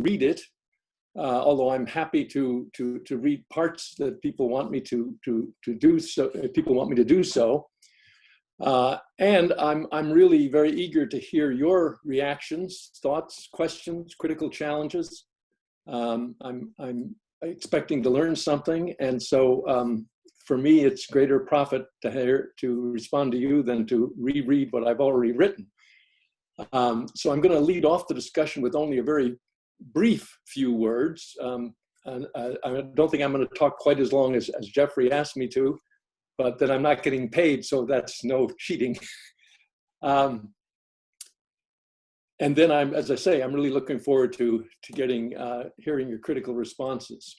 read it, although I'm happy to read parts that people want me to do so. People want me to do so, and I'm really very eager to hear your reactions, thoughts, questions, critical challenges. I'm expecting to learn something, and so for me, it's greater profit to respond to you than to reread what I've already written. So I'm going to lead off the discussion with only a very brief few words. And I don't think I'm going to talk quite as long as Jeffrey asked me to, but then I'm not getting paid, so that's no cheating. And then as I say, I'm really looking forward to hearing your critical responses.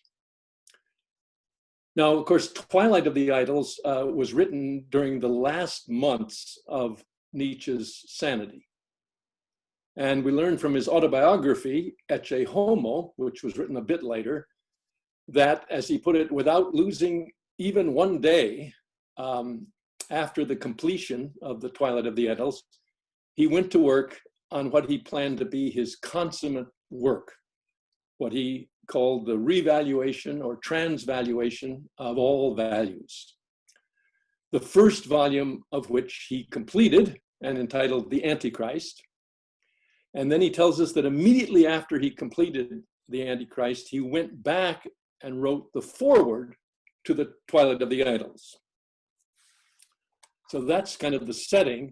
Now, of course, Twilight of the Idols was written during the last months of Nietzsche's sanity. And we learned from his autobiography, Ecce Homo, which was written a bit later, that, as he put it, without losing even one day after the completion of the Twilight of the Idols, he went to work on what he planned to be his consummate work, what he called the revaluation or transvaluation of all values. The first volume of which he completed and entitled The Antichrist. And then he tells us that immediately after he completed The Antichrist, he went back and wrote the foreword to the Twilight of the Idols. So that's kind of the setting.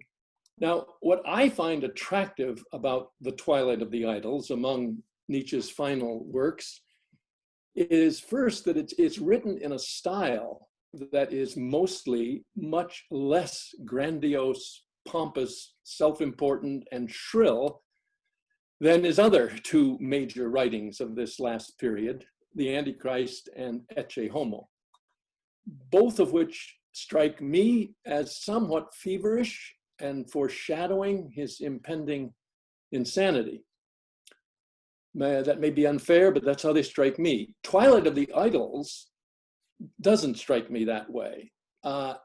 Now, what I find attractive about the Twilight of the Idols among Nietzsche's final works is first that it's written in a style that is mostly much less grandiose, pompous, self-important, and shrill than his other two major writings of this last period, The Antichrist and Ecce Homo, both of which strike me as somewhat feverish and foreshadowing his impending insanity. That may be unfair, but that's how they strike me. Twilight of the Idols doesn't strike me that way. Now,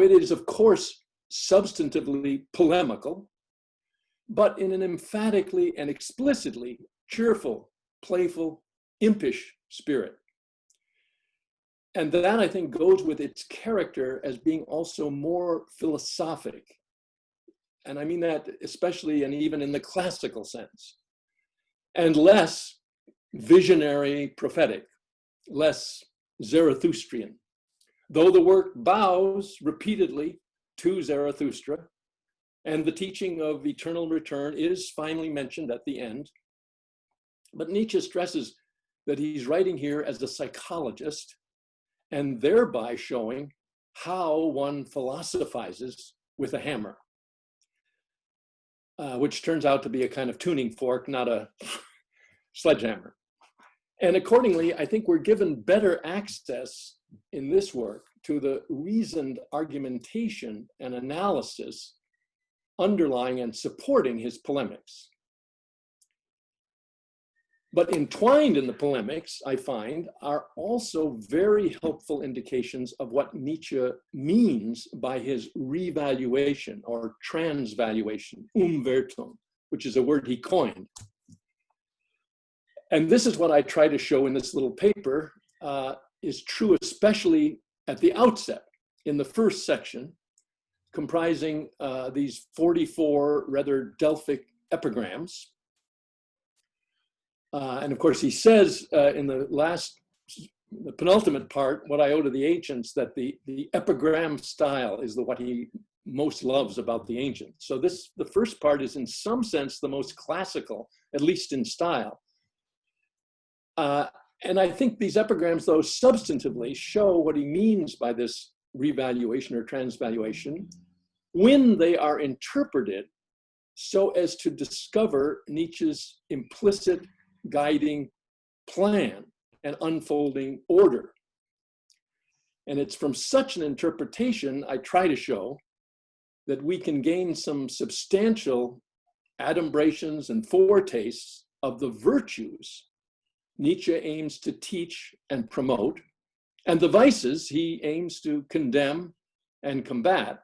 it is, of course, substantively polemical, but in an emphatically and explicitly cheerful, playful, impish spirit. And that, I think, goes with its character as being also more philosophic. And I mean that especially and even in the classical sense. And less visionary prophetic, less Zarathustrian. Though the work bows repeatedly to Zarathustra, and the teaching of eternal return is finally mentioned at the end, but Nietzsche stresses that he's writing here as a psychologist, and thereby showing how one philosophizes with a hammer, which turns out to be a kind of tuning fork, not a sledgehammer. And accordingly, I think we're given better access in this work to the reasoned argumentation and analysis underlying and supporting his polemics. But entwined in the polemics, I find, are also very helpful indications of what Nietzsche means by his revaluation or transvaluation, Umwertung, which is a word he coined. And this is what I try to show in this little paper is true, especially at the outset, in the first section, comprising these 44 rather Delphic epigrams. And of course, he says in the penultimate part, What I Owe to the Ancients, that the epigram style is what he most loves about the ancients. So the first part is in some sense the most classical, at least in style. And I think these epigrams, though, substantively show what he means by this revaluation or transvaluation when they are interpreted so as to discover Nietzsche's implicit guiding plan and unfolding order. And it's from such an interpretation I try to show that we can gain some substantial adumbrations and foretastes of the virtues Nietzsche aims to teach and promote, and the vices he aims to condemn and combat,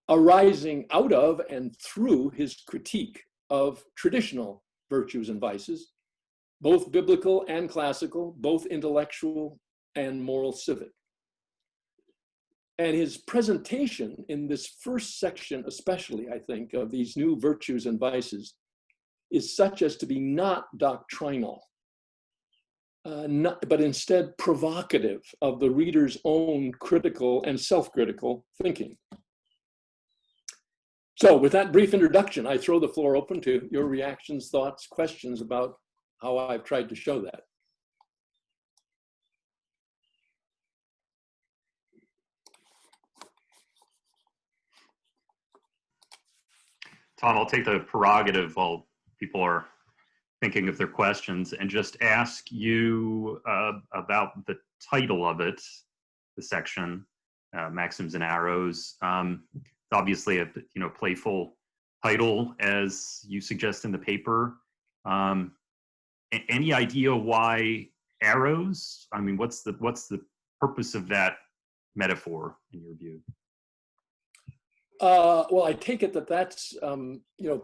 arising out of and through his critique of traditional virtues and vices, both biblical and classical, both intellectual and moral civic. And his presentation in this first section, especially, I think, of these new virtues and vices, is such as to be not doctrinal, but instead provocative of the reader's own critical and self-critical thinking. So with that brief introduction, I throw the floor open to your reactions, thoughts, questions about how I've tried to show that. Tom, I'll take the prerogative while people are thinking of their questions and just ask you about the title of it, the section, Maxims and Arrows. It's obviously a playful title, as you suggest in the paper. Any idea why arrows? I mean, what's the purpose of that metaphor in your view? Well, I take it that that's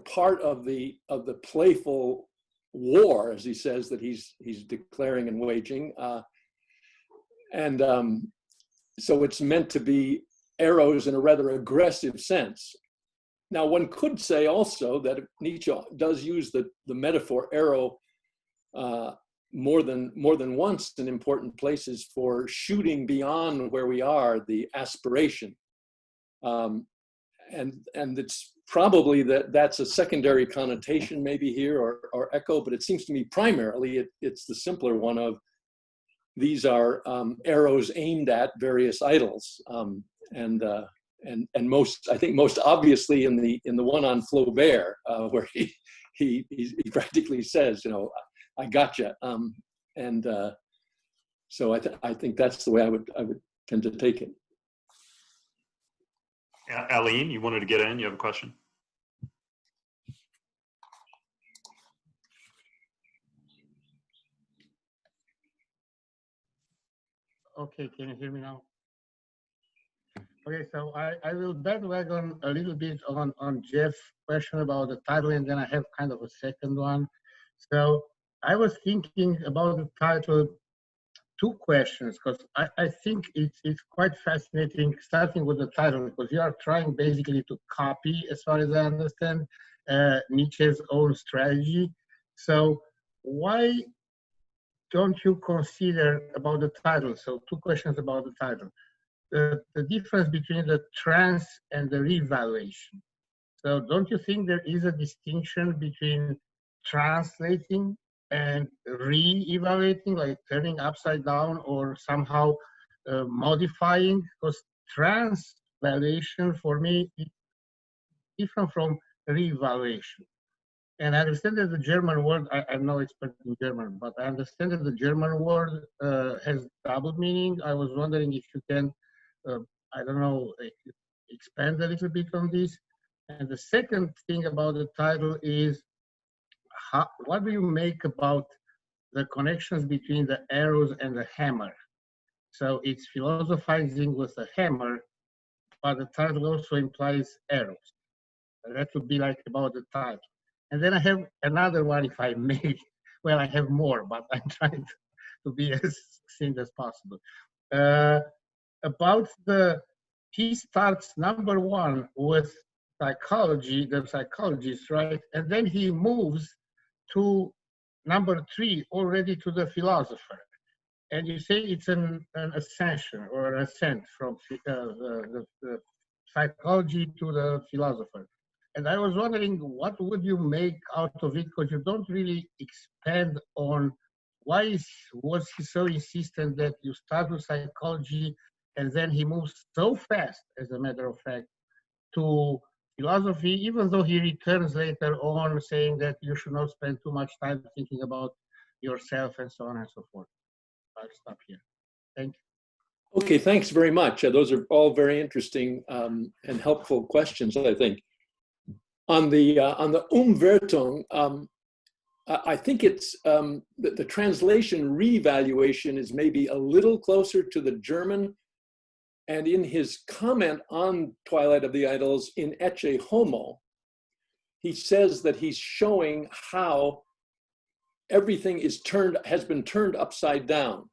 part of the playful war, as he says, that he's declaring and waging, so it's meant to be arrows in a rather aggressive sense. Now, one could say also that Nietzsche does use the metaphor arrow more than once in important places for shooting beyond where we are, the aspiration. And it's probably that's a secondary connotation maybe here or echo, but it seems to me primarily it's the simpler one of these are arrows aimed at various idols, and most, I think most obviously in the one on Flaubert, where he practically says, I gotcha, so I think that's the way I would tend to take it. Aline, you wanted to get in? You have a question? Okay, can you hear me now? Okay, so I will bandwagon a little bit on Jeff's question about the title, and then I have kind of a second one. So I was thinking about the title, two questions, because I think it's quite fascinating, starting with the title, because you are trying basically to copy, as far as I understand, Nietzsche's own strategy. So why don't you consider about the title? So two questions about the title. The difference between the trans and the revaluation. So don't you think there is a distinction between translating and re-evaluating, like turning upside down or somehow modifying? Because transvaluation for me is different from re-evaluation. And I understand that the German word, I'm no expert in German, but I understand that the German word has double meaning. I was wondering if you can, I don't know, expand a little bit on this. And the second thing about the title is, what do you make about the connections between the arrows and the hammer? So it's philosophizing with a hammer, but the title also implies arrows. That would be like about the title. And then I have another one, if I may. Well, I have more, but I'm trying to be as succinct as possible. About he starts number one with psychology, the psychologist, right? And then he moves to number three, already to the philosopher. And you say it's an ascension or an ascent from the psychology to the philosopher. And I was wondering, what would you make out of it? Because you don't really expand on why was he so insistent that you start with psychology and then he moves so fast, as a matter of fact, to philosophy, even though he returns later on saying that you should not spend too much time thinking about yourself and so on and so forth. I'll stop here. Thank you. Okay, thanks very much. Those are all very interesting and helpful questions, I think. On the Umwertung, I think it's the translation revaluation is maybe a little closer to the German. And in his comment on Twilight of the Idols in Ecce Homo, he says that he's showing how everything has been turned upside down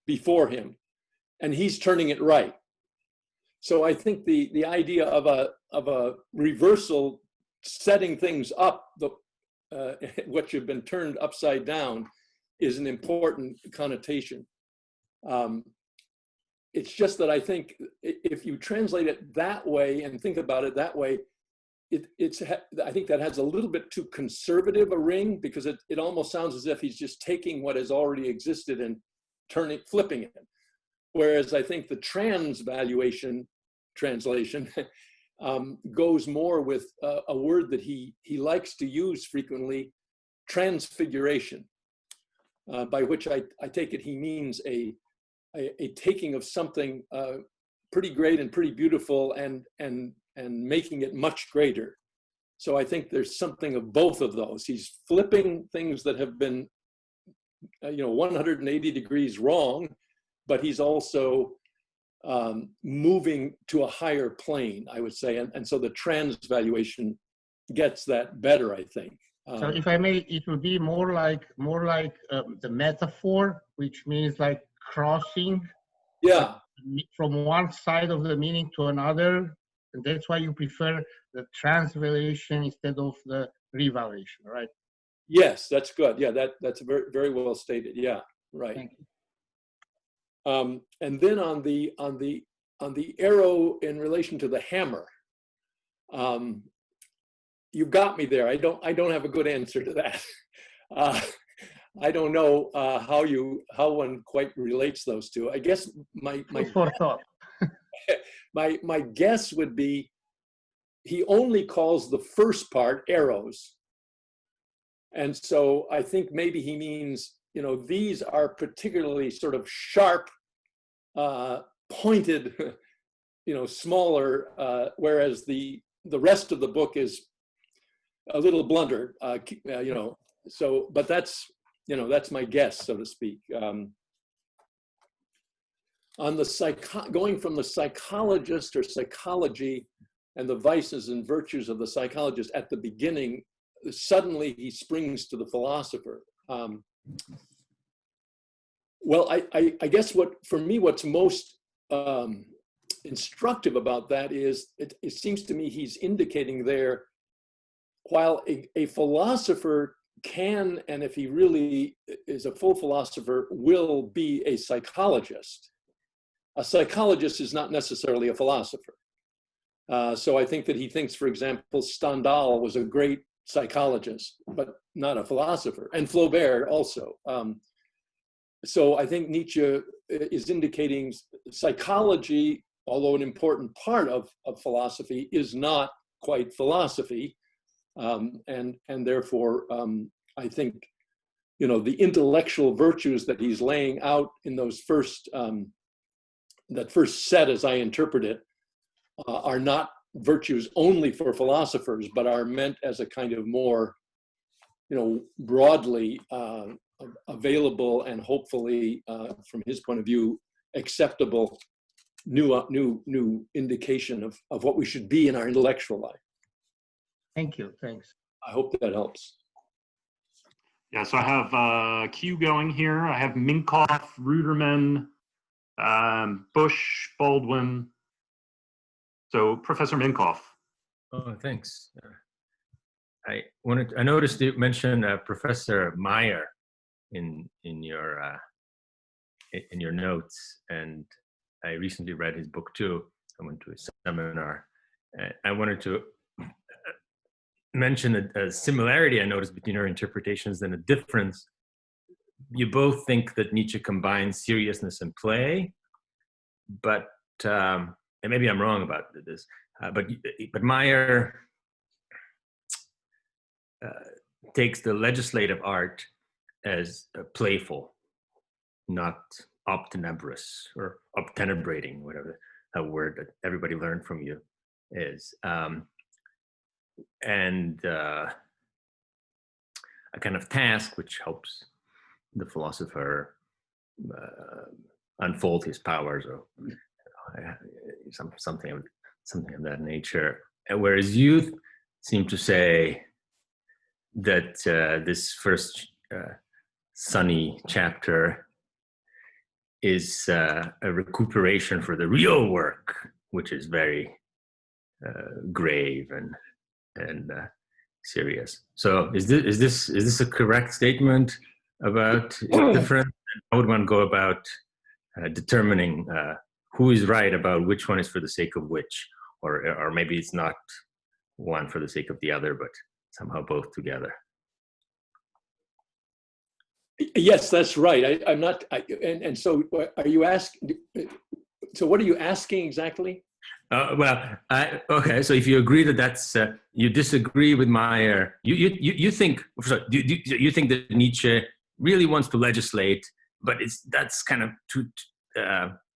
before him, and he's turning it right. So I think the idea of a reversal, setting things up, what have been turned upside down, is an important connotation. It's just that I think if you translate it that way and think about it that way, I think that has a little bit too conservative a ring, because it almost sounds as if he's just taking what has already existed and flipping it. Whereas I think the transvaluation translation goes more with a word that he likes to use frequently, transfiguration, by which I take it he means a taking of something pretty great and pretty beautiful and making it much greater. So I think there's something of both of those. He's flipping things that have been 180 degrees wrong, but he's also moving to a higher plane, I would say. And so the transvaluation gets that better, I think. So if I may, it will be more like the metaphor, which means like crossing, yeah, from one side of the meaning to another, and that's why you prefer the transvaluation instead of the revaluation, right? Yes, that's good. Yeah, that's very, very well stated. Yeah, right. Thank you. And then on the arrow in relation to the hammer, you got me there. I don't have a good answer to that. I don't know how one quite relates those two. I guess my guess would be he only calls the first part arrows, and so I think maybe he means these are particularly sort of sharp, pointed, smaller, whereas the rest of the book is a little blunter, So, but that's my guess, so to speak. On the going from the psychologist or psychology and the vices and virtues of the psychologist at the beginning, suddenly he springs to the philosopher. Well, I guess for me, what's most instructive about that is it seems to me he's indicating there, while a philosopher can, and if he really is a full philosopher, will be a psychologist. A psychologist is not necessarily a philosopher. So I think that he thinks, for example, Stendhal was a great psychologist, but not a philosopher, and Flaubert also. So I think Nietzsche is indicating psychology, although an important part of philosophy, is not quite philosophy. And therefore, I think, the intellectual virtues that he's laying out in those that first set, as I interpret it, are not virtues only for philosophers, but are meant as a kind of more, broadly available and hopefully, from his point of view, acceptable new indication of what we should be in our intellectual life. Thank you. Thanks. I hope that helps. Yeah, so I have a queue going here. I have Minkoff, Ruderman, Bush, Baldwin. So Professor Minkoff. Oh, thanks. I noticed you mentioned Professor Meyer in your notes, and I recently read his book too. I went to a seminar. I wanted to mention a similarity I noticed between our interpretations and a difference. You both think that Nietzsche combines seriousness and play, but and maybe I'm wrong about this, but Meyer takes the legislative art as playful, not obtenebrous or obtenebrating, whatever a word that everybody learned from you is. And a kind of task which helps the philosopher unfold his powers, or something of that nature. And whereas you seem to say that this first sunny chapter is a recuperation for the real work, which is very grave and serious. So is this a correct statement about different? How would one go about determining who is right about which one is for the sake of which, or maybe it's not one for the sake of the other, but somehow both together? Yes, that's right. I'm not. And so, are you asking? So, what are you asking exactly? Okay. So, if you agree that that's you disagree with Meyer, you think you think that Nietzsche really wants to legislate, but that's kind of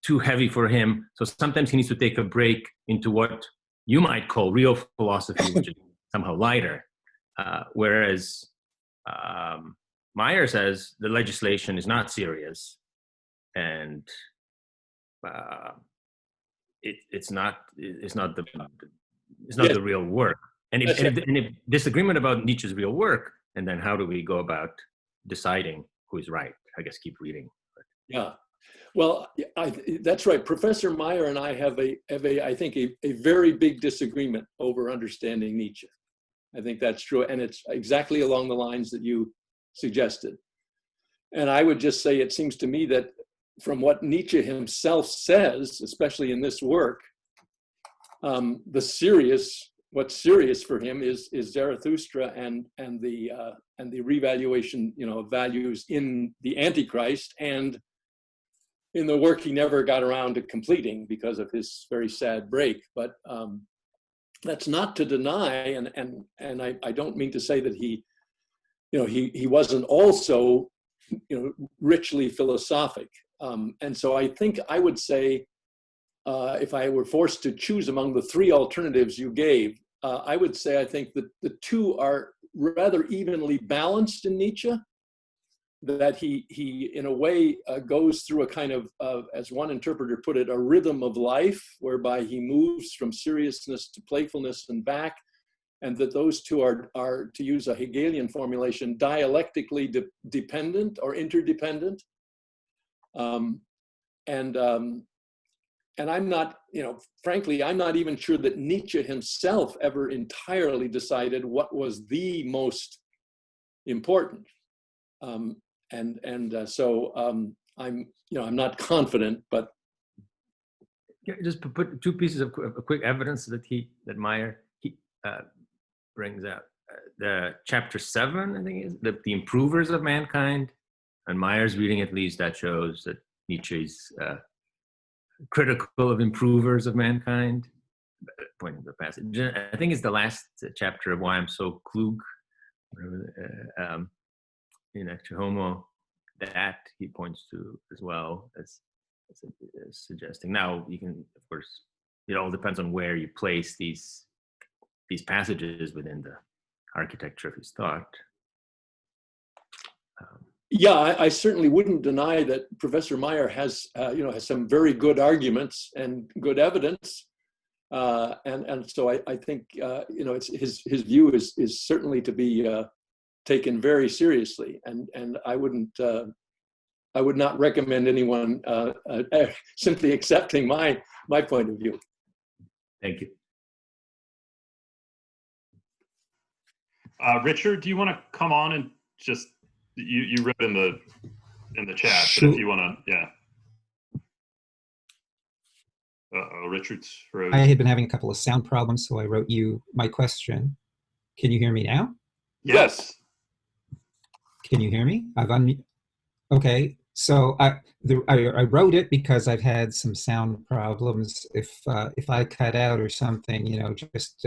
too heavy for him. So sometimes he needs to take a break into what you might call real philosophy, which is somehow lighter. Whereas Meyer says the legislation is not serious, and it's not the real work. And if disagreement about Nietzsche's real work, and then how do we go about deciding who is right? I guess keep reading. Yeah, well, that's right. Professor Meyer and I have I think a very big disagreement over understanding Nietzsche. I think that's true, and it's exactly along the lines that you suggested. And I would just say, it seems to me that from what Nietzsche himself says, especially in this work, what's serious for him is Zarathustra and the revaluation, of values in the Antichrist, and in the work he never got around to completing because of his very sad break. But that's not to deny, and I don't mean to say that he wasn't also, richly philosophic. And so I think I would say, if I were forced to choose among the three alternatives you gave, I would say I think that the two are rather evenly balanced in Nietzsche, that he in a way goes through a kind of, as one interpreter put it, a rhythm of life, whereby he moves from seriousness to playfulness and back, and that those two are, to use a Hegelian formulation, dialectically dependent or interdependent. And I'm not, frankly, I'm not even sure that Nietzsche himself ever entirely decided what was the most important. So I'm not confident, but just put two pieces of quick evidence that Meyer brings out. The chapter 7, I think, is the improvers of mankind, and Meyer's reading, at least, that shows that Nietzsche's critical of improvers of mankind, pointing to the passage. I think it's the last chapter of Why I'm So Klug, in Ecce Homo, that he points to as well as suggesting. Now, you can, of course, it all depends on where you place these passages within the architecture of his thought. Yeah, I certainly wouldn't deny that Professor Meyer has some very good arguments and good evidence, and so I think it's his view is certainly to be taken very seriously, and I would not recommend anyone simply accepting my point of view. Thank you. Richard, do you want to come on and just you wrote in the chat, Sure. but if you want to, yeah. Richard's froze. I had been having a couple of sound problems, so I wrote you my question. Can you hear me now? Yes. Can you hear me? I've unmuted. Okay, so I wrote it because I've had some sound problems. If I cut out or something, just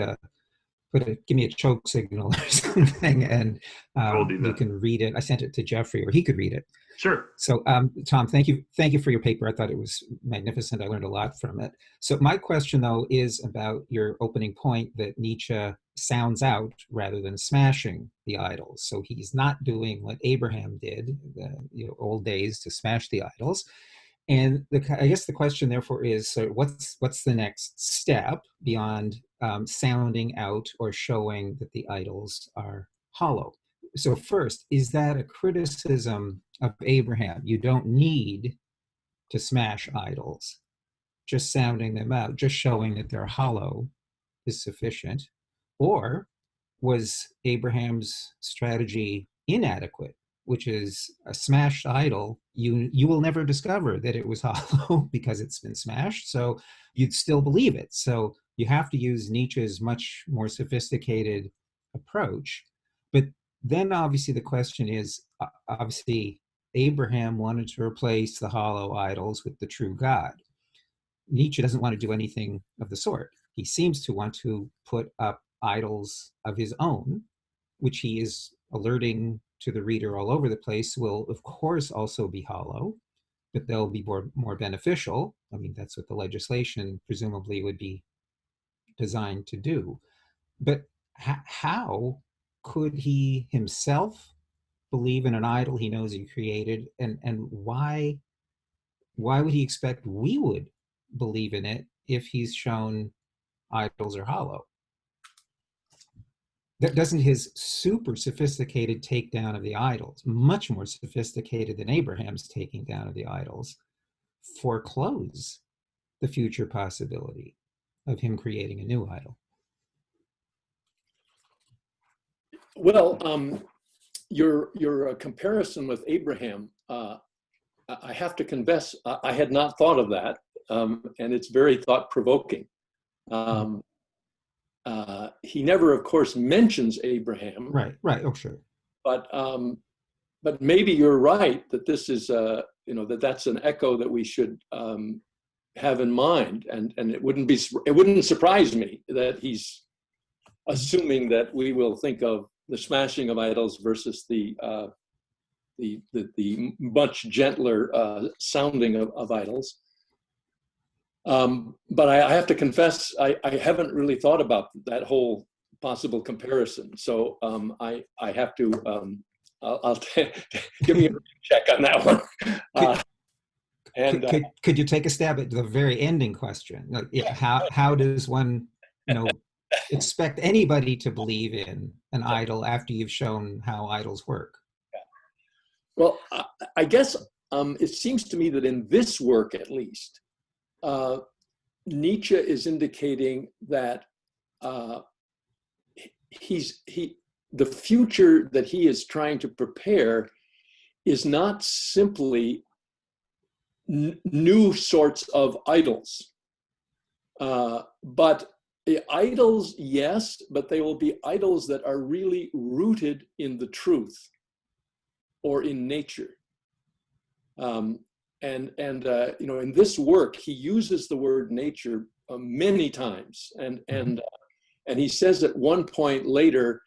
give me a choke signal or something, and you can read it. I sent it to Jeffrey, or he could read it. Sure. So, Tom, thank you for your paper. I thought it was magnificent. I learned a lot from it. So my question, though, is about your opening point that Nietzsche sounds out rather than smashing the idols. So he's not doing what Abraham did, the old days, to smash the idols. And I guess the question, therefore, is, so what's the next step beyond sounding out or showing that the idols are hollow? so first, is that a criticism of Abraham? You don't need to smash idols. Just sounding them out, just showing that they're hollow is sufficient? Or was Abraham's strategy inadequate, which is a smashed idol, you will never discover that it was hollow because it's been smashed, so you'd still believe it. So you have to use Nietzsche's much more sophisticated approach. But then obviously the question is, obviously Abraham wanted to replace the hollow idols with the true God. Nietzsche doesn't want to do anything of the sort. He seems to want to put up idols of his own, which he is alerting to the reader all over the place will, of course, also be hollow, but they'll be more beneficial. I mean, that's what the legislation presumably would be designed to do. But how could he himself believe in an idol he knows he created, and why would he expect we would believe in it if he's shown idols are hollow? That doesn't his super sophisticated takedown of the idols, much more sophisticated than Abraham's taking down of the idols, foreclose the future possibility of him creating a new idol? Well, your comparison with Abraham, I have to confess, I had not thought of that, and it's very thought-provoking. He never, of course, mentions Abraham. Right. Oh, sure. But maybe you're right that this is, that's an echo that we should have in mind, and it wouldn't surprise me that he's assuming that we will think of the smashing of idols versus the much gentler sounding of idols. But I have to confess, I haven't really thought about that whole possible comparison. So I have to, give me a check on that one. Could you take a stab at the very ending question? Like, how does one, expect anybody to believe in an idol after you've shown how idols work? Well, I guess it seems to me that in this work, at least, Nietzsche is indicating that the future that he is trying to prepare is not simply new sorts of idols, but the idols, yes, but they will be idols that are really rooted in the truth or in nature. In this work, he uses the word nature many times, and he says at one point later,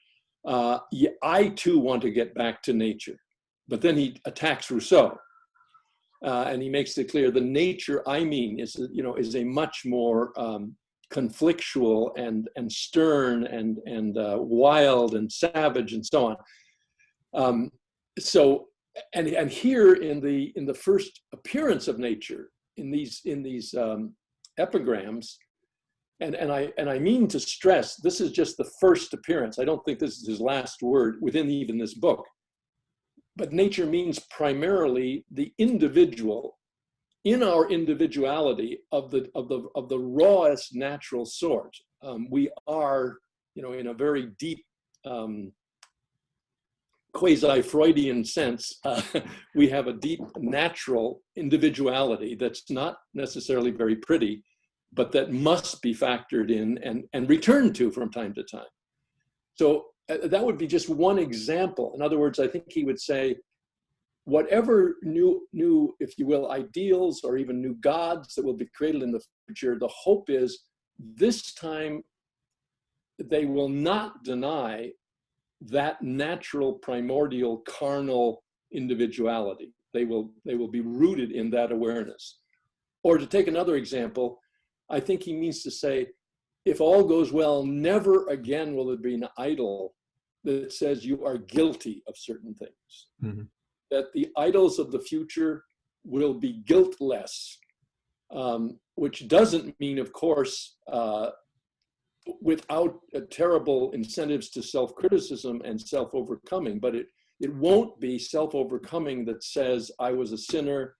I too want to get back to nature. But then he attacks Rousseau, and he makes it clear the nature I mean is a much more conflictual and stern and wild and savage and so on. And here in the first appearance of nature in these epigrams, and I mean to stress, this is just the first appearance. I don't think this is his last word within even this book. But nature means primarily the individual, in our individuality of the rawest natural sort. We are, in a very deep quasi-Freudian sense, we have a deep natural individuality that's not necessarily very pretty, but that must be factored in and returned to from time to time. So that would be just one example. In other words, I think he would say, whatever new, if you will, ideals or even new gods that will be created in the future, the hope is this time they will not deny that natural, primordial, carnal individuality. They will be rooted in that awareness. Or to take another example, I think he means to say, if all goes well, never again will there be an idol that says you are guilty of certain things. Mm-hmm. That the idols of the future will be guiltless, which doesn't mean, of course, without terrible incentives to self-criticism and self-overcoming, but it won't be self-overcoming that says I was a sinner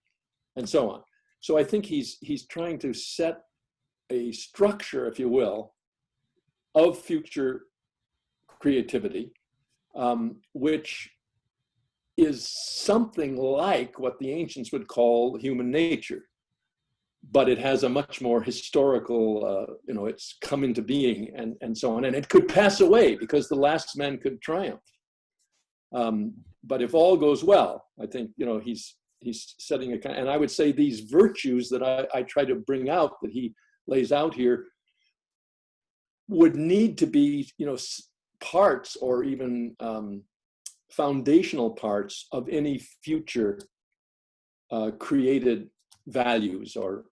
and so on. So I think he's trying to set a structure, if you will, of future creativity, which is something like what the ancients would call human nature, but it has a much more historical, it's come into being and so on, and it could pass away because the last man could triumph. But if all goes well, I think, he's setting and I would say these virtues that I try to bring out, that he lays out here, would need to be, parts or even foundational parts of any future created values or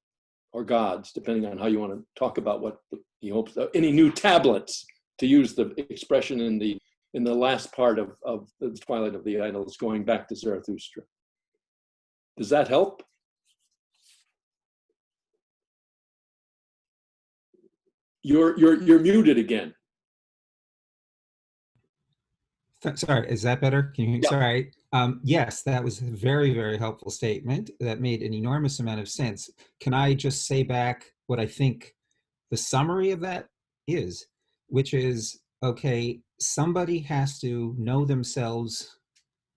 gods, depending on how you want to talk about what he hopes. Any new tablets, to use the expression in the last part of the Twilight of the Idols, going back to Zarathustra. Does that help? You're muted again. Sorry, is that better? Can you? Yeah. Sorry. Yes, that was a very, very helpful statement. That made an enormous amount of sense. Can I just say back what I think the summary of that is, which is, okay, somebody has to know themselves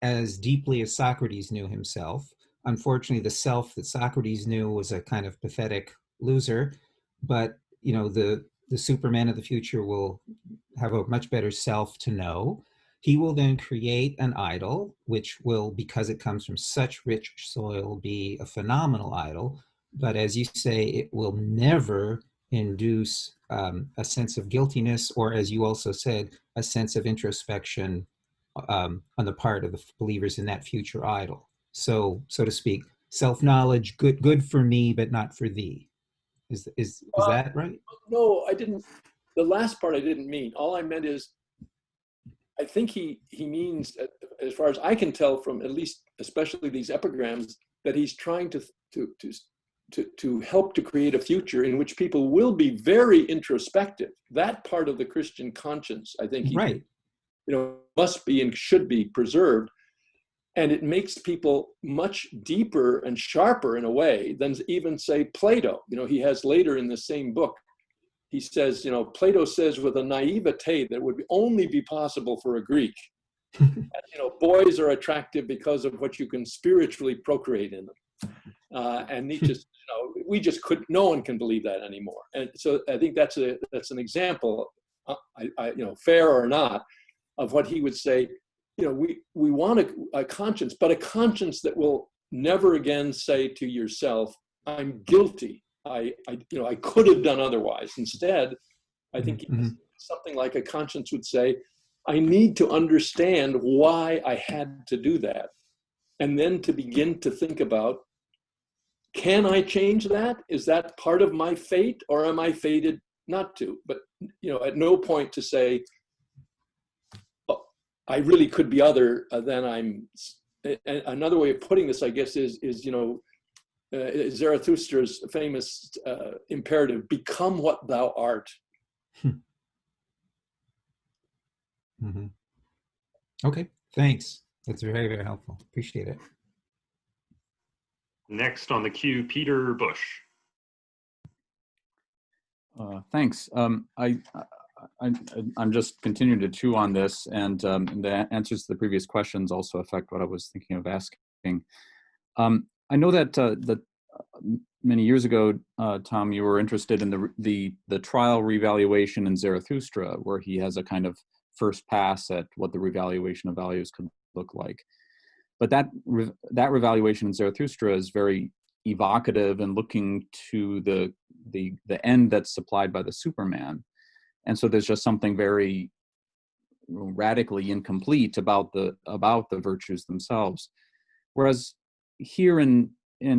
as deeply as Socrates knew himself. Unfortunately, the self that Socrates knew was a kind of pathetic loser, but the Superman of the future will have a much better self to know. He will then create an idol, which will, because it comes from such rich soil, be a phenomenal idol. But as you say, it will never induce a sense of guiltiness, or, as you also said, a sense of introspection on the part of the believers in that future idol. So to speak, self-knowledge, good for me, but not for thee. Is that right? No, I didn't. The last part I didn't mean. All I meant is, I think he means, as far as I can tell from at least, especially these epigrams, that he's trying to help to create a future in which people will be very introspective. That part of the Christian conscience, I think, right, must be and should be preserved, and it makes people much deeper and sharper in a way than even, say, Plato. He has later in the same book, he says, Plato says with a naivete that would only be possible for a Greek. And, boys are attractive because of what you can spiritually procreate in them. And Nietzsche, we just couldn't. No one can believe that anymore. And so I think that's an example, fair or not, of what he would say. We want a conscience, but a conscience that will never again say to yourself, "I'm guilty. I could have done otherwise." Instead, I think something like a conscience would say, I need to understand why I had to do that. And then to begin to think about, can I change that? Is that part of my fate, or am I fated not to? But, at no point to say, oh, I really could be other than I'm. Another way of putting this, I guess, is Zarathustra's famous imperative, become what thou art. Mm-hmm. Okay, thanks. That's very, very helpful. Appreciate it. Next on the queue, Peter Bush. Thanks. I'm just continuing to chew on this, and the answers to the previous questions also affect what I was thinking of asking. I know that many years ago, Tom, you were interested in the trial revaluation in Zarathustra, where he has a kind of first pass at what the revaluation of values could look like. But that revaluation in Zarathustra is very evocative and looking to the end that's supplied by the Superman, and so there's just something very radically incomplete about the virtues themselves. Whereas here in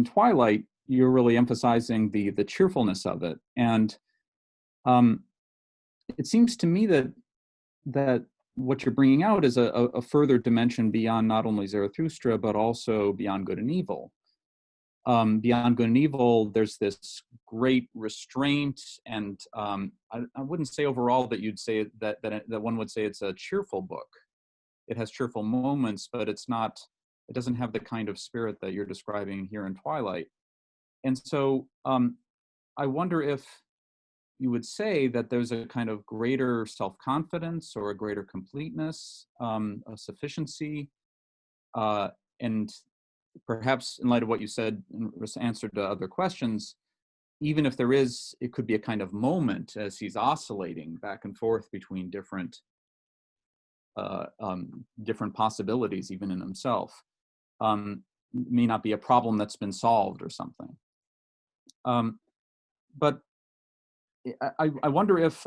Twilight, you're really emphasizing the cheerfulness of it, and it seems to me that what you're bringing out is a further dimension beyond not only Zarathustra, but also beyond good and evil. Beyond Good and Evil, there's this great restraint, and I wouldn't say overall that you'd say that one would say it's a cheerful book. It has cheerful moments, but it's not. It doesn't have the kind of spirit that you're describing here in Twilight. And so I wonder if you would say that there's a kind of greater self-confidence or a greater completeness, a sufficiency, and perhaps in light of what you said in answer to other questions, even if there is, it could be a kind of moment as he's oscillating back and forth between different possibilities, even in himself, may not be a problem that's been solved or something. But I wonder if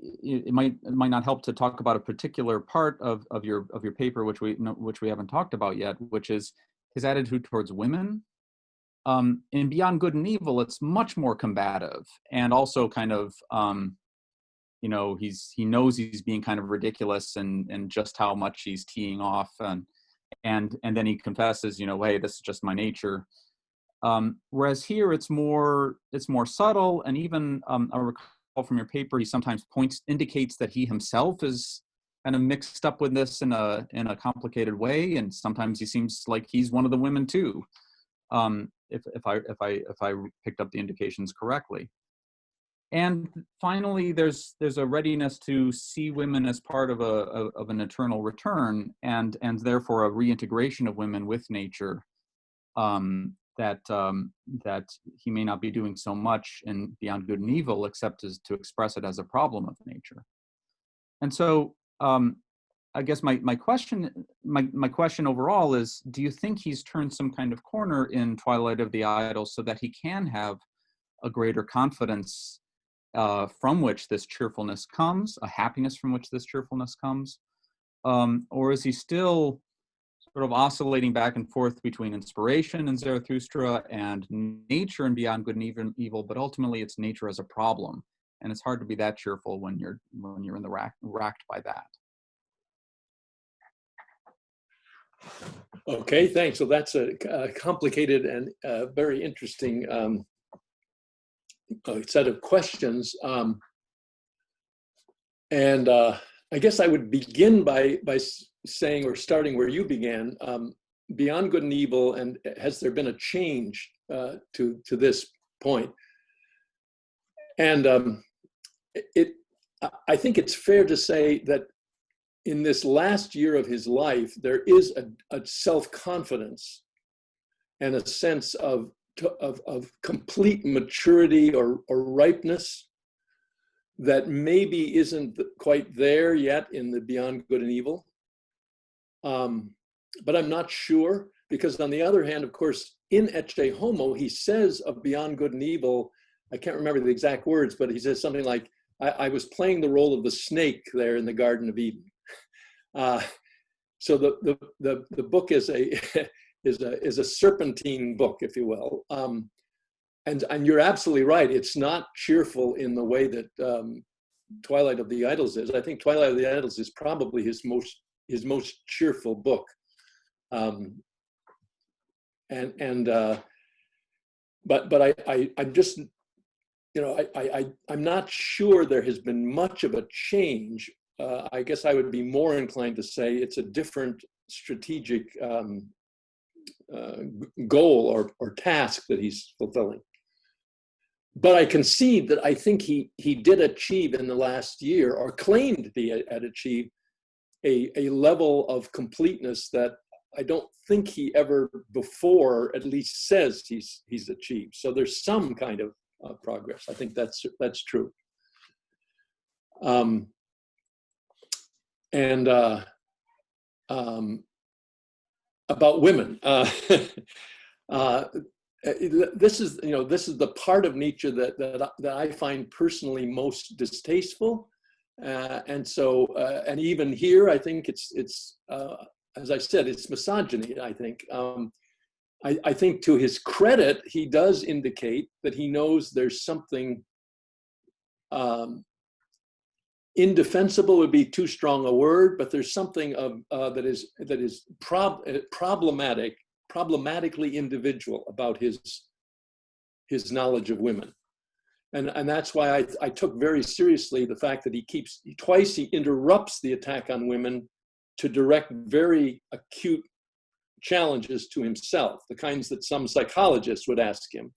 it might not help to talk about a particular part of your paper, which we haven't talked about yet, which is his attitude towards women. In Beyond Good and Evil, it's much more combative, and also kind of he knows he's being kind of ridiculous and just how much he's teeing off, and then he confesses, hey, this is just my nature. Whereas here it's more subtle, and even I recall from your paper, he sometimes indicates that he himself is kind of mixed up with this in a complicated way, and sometimes he seems like he's one of the women too. If I picked up the indications correctly. And finally, there's a readiness to see women as part of an eternal return, and therefore a reintegration of women with nature. That he may not be doing so much in Beyond Good and Evil, except as to express it as a problem of nature. And so, I guess my question overall is: do you think he's turned some kind of corner in Twilight-of-the-Idols so that he can have a greater confidence from which this cheerfulness comes, a happiness from which this cheerfulness comes, or is he still sort of oscillating back and forth between inspiration in Zarathustra and nature and Beyond Good and Evil, but ultimately it's nature as a problem, and it's hard to be that cheerful when you're in the racked by that. Okay, thanks. So that's a complicated and very interesting set of questions, and I guess I would begin by saying, or starting where you began, Beyond Good and Evil, and has there been a change to this point? And I think it's fair to say that in this last year of his life, there is a self-confidence and a sense of complete maturity or ripeness that maybe isn't quite there yet in the Beyond Good and Evil. But I'm not sure, because on the other hand, of course, in Ecce Homo, he says of Beyond Good and Evil, I can't remember the exact words, but he says something like, I was playing the role of the snake there in the Garden of Eden. So the book is a serpentine book, if you will. And you're absolutely right. It's not cheerful in the way that Twilight-of-the-Idols is. I think Twilight-of-the-Idols is probably his most cheerful book. But I'm just, I'm not sure there has been much of a change. I guess I would be more inclined to say it's a different strategic goal or task that he's fulfilling. But I concede that I think he did achieve in the last year, or claimed he had achieved, a level of completeness that I don't think he ever before at least says he's achieved. So there's some kind of progress. I think that's true. And about women, this is the part of Nietzsche that I find personally most distasteful, and so and even here I think it's as I said, it's misogyny. I think I think to his credit, he does indicate that he knows there's something indefensible would be too strong a word, but there's something of that is problematic problematically individual about his knowledge of women. And that's why I took very seriously the fact that twice he interrupts the attack on women to direct very acute challenges to himself, the kinds that some psychologists would ask him.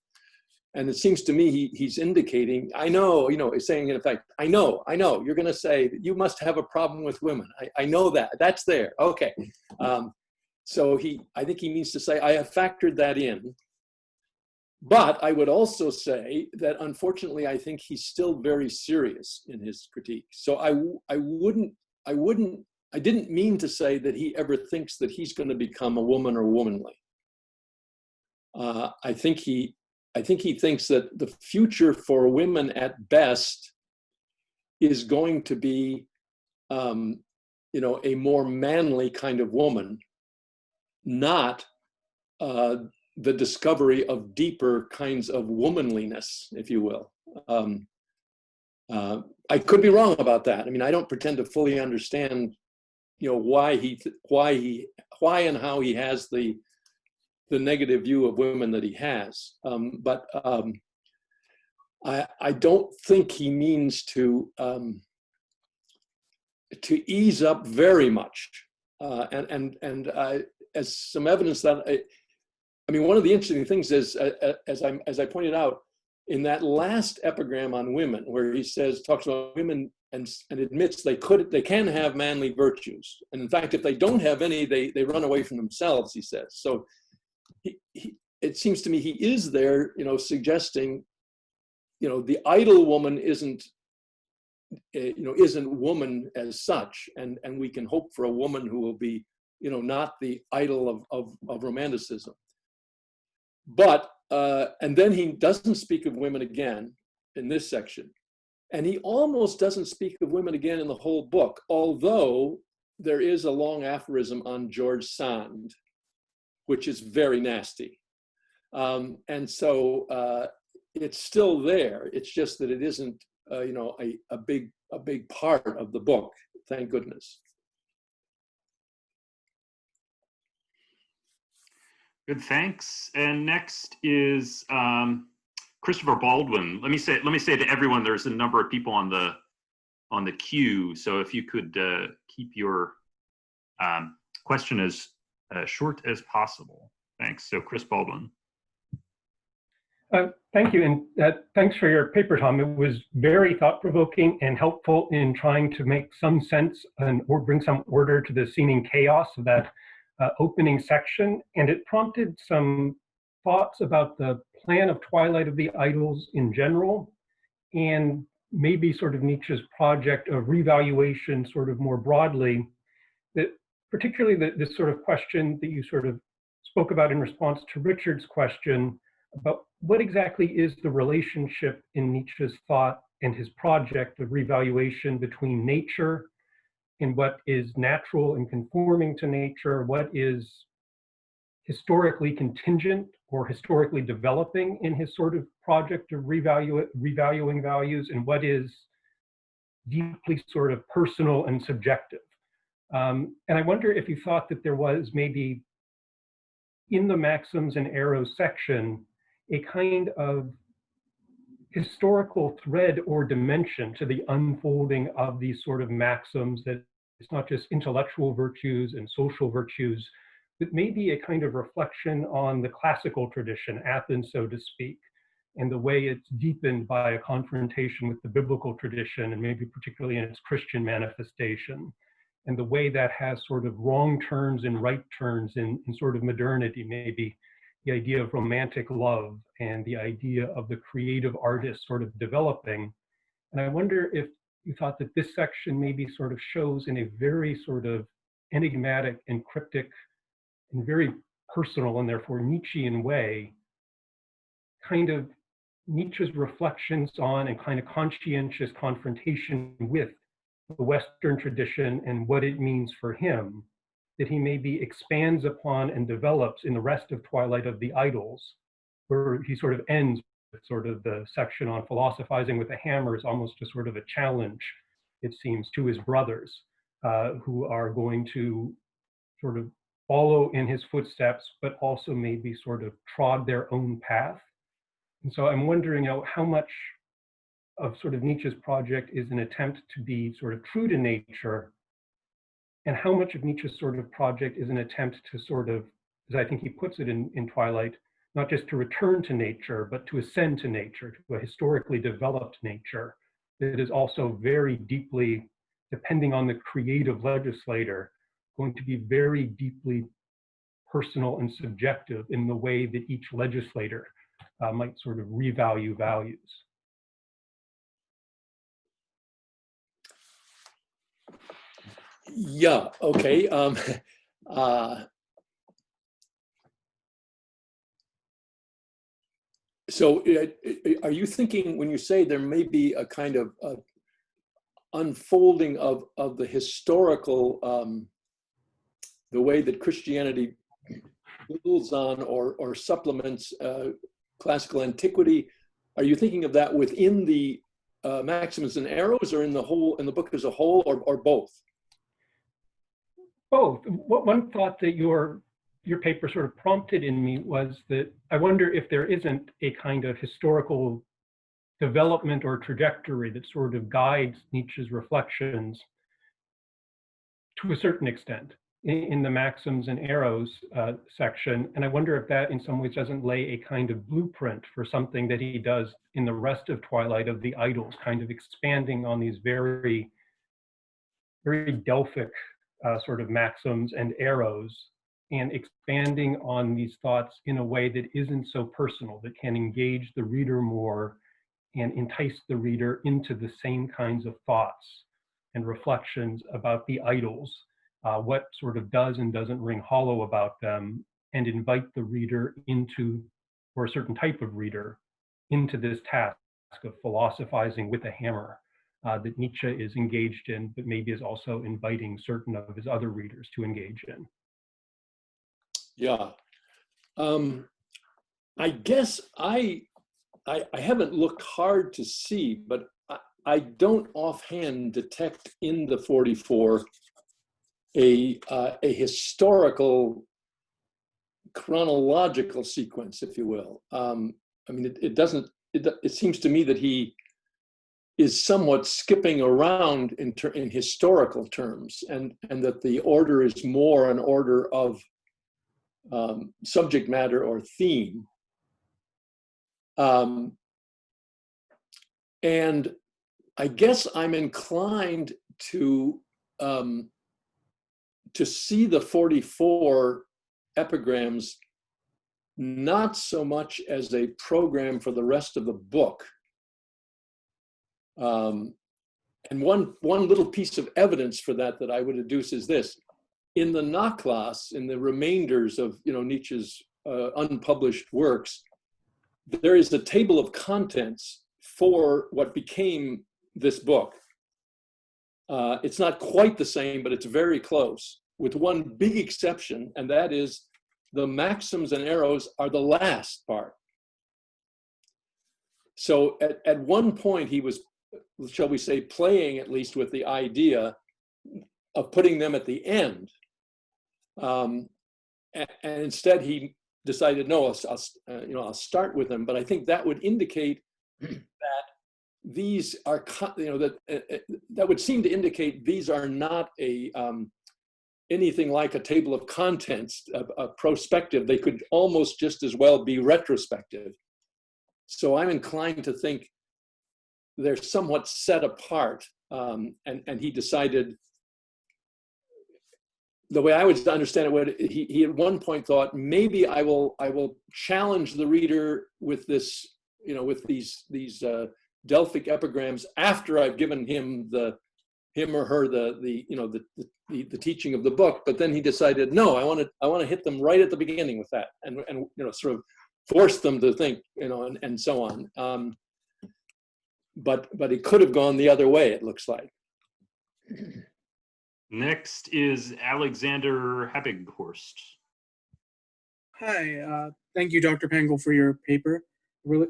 And it seems to me he's indicating, I know, he's saying in effect, I know, you're going to say that you must have a problem with women. I know that's there. Okay. So I think he means to say, I have factored that in. But I would also say that unfortunately, I think he's still very serious in his critique. So I didn't mean to say that he ever thinks that he's going to become a woman or womanly. I think he thinks that the future for women at best is going to be, a more manly kind of woman, not the discovery of deeper kinds of womanliness, if you will. I could be wrong about that. I mean, I don't pretend to fully understand, why and how he has the negative view of women that he has. But I don't think he means to ease up very much. As some evidence that one of the interesting things is, as I pointed out, in that last epigram on women, where he talks about women and admits they can have manly virtues, and in fact, if they don't have any, they run away from themselves. He says so. It seems to me he is there, suggesting, the idle woman isn't woman as such, and we can hope for a woman who will be, not the idol of romanticism. But, and then he doesn't speak of women again in this section. And he almost doesn't speak of women again in the whole book, although there is a long aphorism on George Sand, which is very nasty. And so it's still there. It's just that it isn't, a big part of the book, thank goodness. Good, thanks. And next is Christopher Baldwin. Let me say to everyone, there's a number of people on the queue. So if you could keep your question as short as possible. Thanks. So Chris Baldwin. Thank you, and thanks for your paper, Tom. It was very thought-provoking and helpful in trying to make some sense or bring some order to the seeming chaos of that opening section, and it prompted some thoughts about the plan of Twilight of the Idols in general, and maybe sort of Nietzsche's project of revaluation sort of more broadly, that particularly this sort of question that you sort of spoke about in response to Richard's question about what exactly is the relationship in Nietzsche's thought and his project of revaluation between nature and what is natural and conforming to nature, what is historically contingent or historically developing in his sort of project of revaluing values, and what is deeply sort of personal and subjective. And I wonder if you thought that there was maybe in the Maxims and Arrows section a kind of historical thread or dimension to the unfolding of these sort of maxims, that it's not just intellectual virtues and social virtues, but maybe a kind of reflection on the classical tradition, Athens, so to speak, and the way it's deepened by a confrontation with the biblical tradition, and maybe particularly in its Christian manifestation, and the way that has sort of wrong turns and right turns in sort of modernity, maybe the idea of romantic love and the idea of the creative artist sort of developing. And I wonder if you thought that this section maybe sort of shows in a very sort of enigmatic and cryptic and very personal and therefore Nietzschean way, kind of Nietzsche's reflections on and kind of conscientious confrontation with the Western tradition and what it means for him, that he maybe expands upon and develops in the rest of Twilight of the Idols, where he sort of ends with sort of the section on philosophizing with a hammer is almost a sort of a challenge, it seems, to his brothers, who are going to sort of follow in his footsteps, but also maybe sort of trod their own path. And so I'm wondering, how much of sort of Nietzsche's project is an attempt to be sort of true to nature, and how much of Nietzsche's sort of project is an attempt to sort of, as I think he puts it in Twilight, not just to return to nature, but to ascend to nature, to a historically developed nature that is also very deeply, depending on the creative legislator, going to be very deeply personal and subjective in the way that each legislator might sort of revalue values. Yeah, okay. So are you thinking, when you say there may be a kind of unfolding of the historical, the way that Christianity builds on or supplements classical antiquity, are you thinking of that within the Maxims and Arrows, or in the book as a whole, or both? Both. One thought that your paper sort of prompted in me was that I wonder if there isn't a kind of historical development or trajectory that sort of guides Nietzsche's reflections to a certain extent in the Maxims and Arrows section. And I wonder if that in some ways doesn't lay a kind of blueprint for something that he does in the rest of Twilight-of-the-Idols, kind of expanding on these very, very Delphic sort of maxims and arrows, and expanding on these thoughts in a way that isn't so personal, that can engage the reader more and entice the reader into the same kinds of thoughts and reflections about the idols, what sort of does and doesn't ring hollow about them, and invite the reader into, or a certain type of reader, into this task of philosophizing with a hammer that Nietzsche is engaged in, but maybe is also inviting certain of his other readers to engage in. Yeah. I guess I haven't looked hard to see, but I don't offhand detect in the 44 a historical chronological sequence, if you will. I mean, it seems to me that he is somewhat skipping around in historical terms, and that the order is more an order of subject matter or theme. And I guess I'm inclined to see the 44 epigrams not so much as a program for the rest of the book. And one little piece of evidence for that I would adduce is this: in the Nachlass, in the remainders of Nietzsche's unpublished works, there is a table of contents for what became this book. It's not quite the same, but it's very close, with one big exception, and that is the Maxims and Arrows are the last part. So at one point he was, shall we say, playing at least with the idea of putting them at the end. And instead he decided, no, I'll start with them. But I think that would indicate that these are, that would seem to indicate these are not anything like a table of contents, a prospective. They could almost just as well be retrospective. So I'm inclined to think they're somewhat set apart. And he decided, the way I would understand it, he at one point thought, maybe I will challenge the reader with this, with these Delphic epigrams after I've given him or her the teaching of the book. But then he decided, no, I want to hit them right at the beginning with that, and sort of force them to think, and so on. But it could have gone the other way, it looks like. Next is Alexander Habighorst. Hi, thank you, Dr. Pangle, for your paper. Really,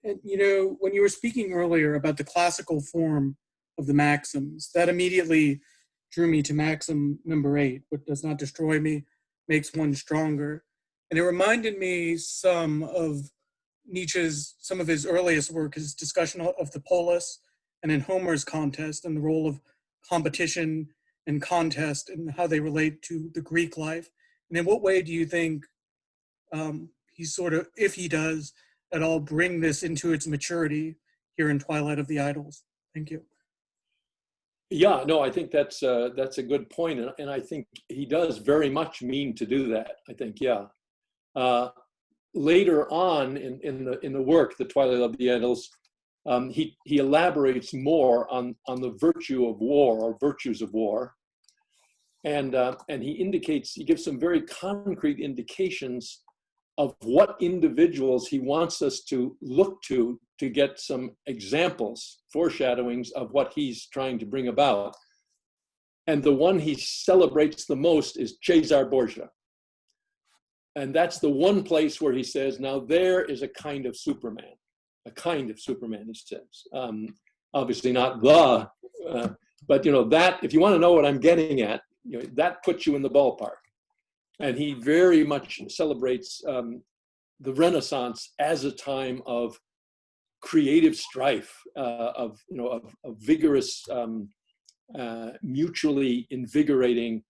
when you were speaking earlier about the classical form of the maxims, that immediately drew me to maxim number 8, what does not destroy me, makes one stronger. And it reminded me some of his earliest work, his discussion of the polis and in Homer's contest and the role of competition and contest and how they relate to the Greek life. And in what way do you think he sort of, if he does at all, bring this into its maturity here in Twilight of the Idols? Thank you. Yeah, no, I think that's a good point, and I think he does very much mean to do that. I think, yeah. Later on in the work, The Twilight of the Idols, he elaborates more on the virtue of war or virtues of war, and he gives some very concrete indications of what individuals he wants us to look to get some examples, foreshadowings of what he's trying to bring about. And the one he celebrates the most is Cesar Borgia. And that's the one place where he says, now there is a kind of Superman, he says. Obviously not but that, if you want to know what I'm getting at, that puts you in the ballpark. And he very much celebrates the Renaissance as a time of creative strife, of vigorous, mutually invigorating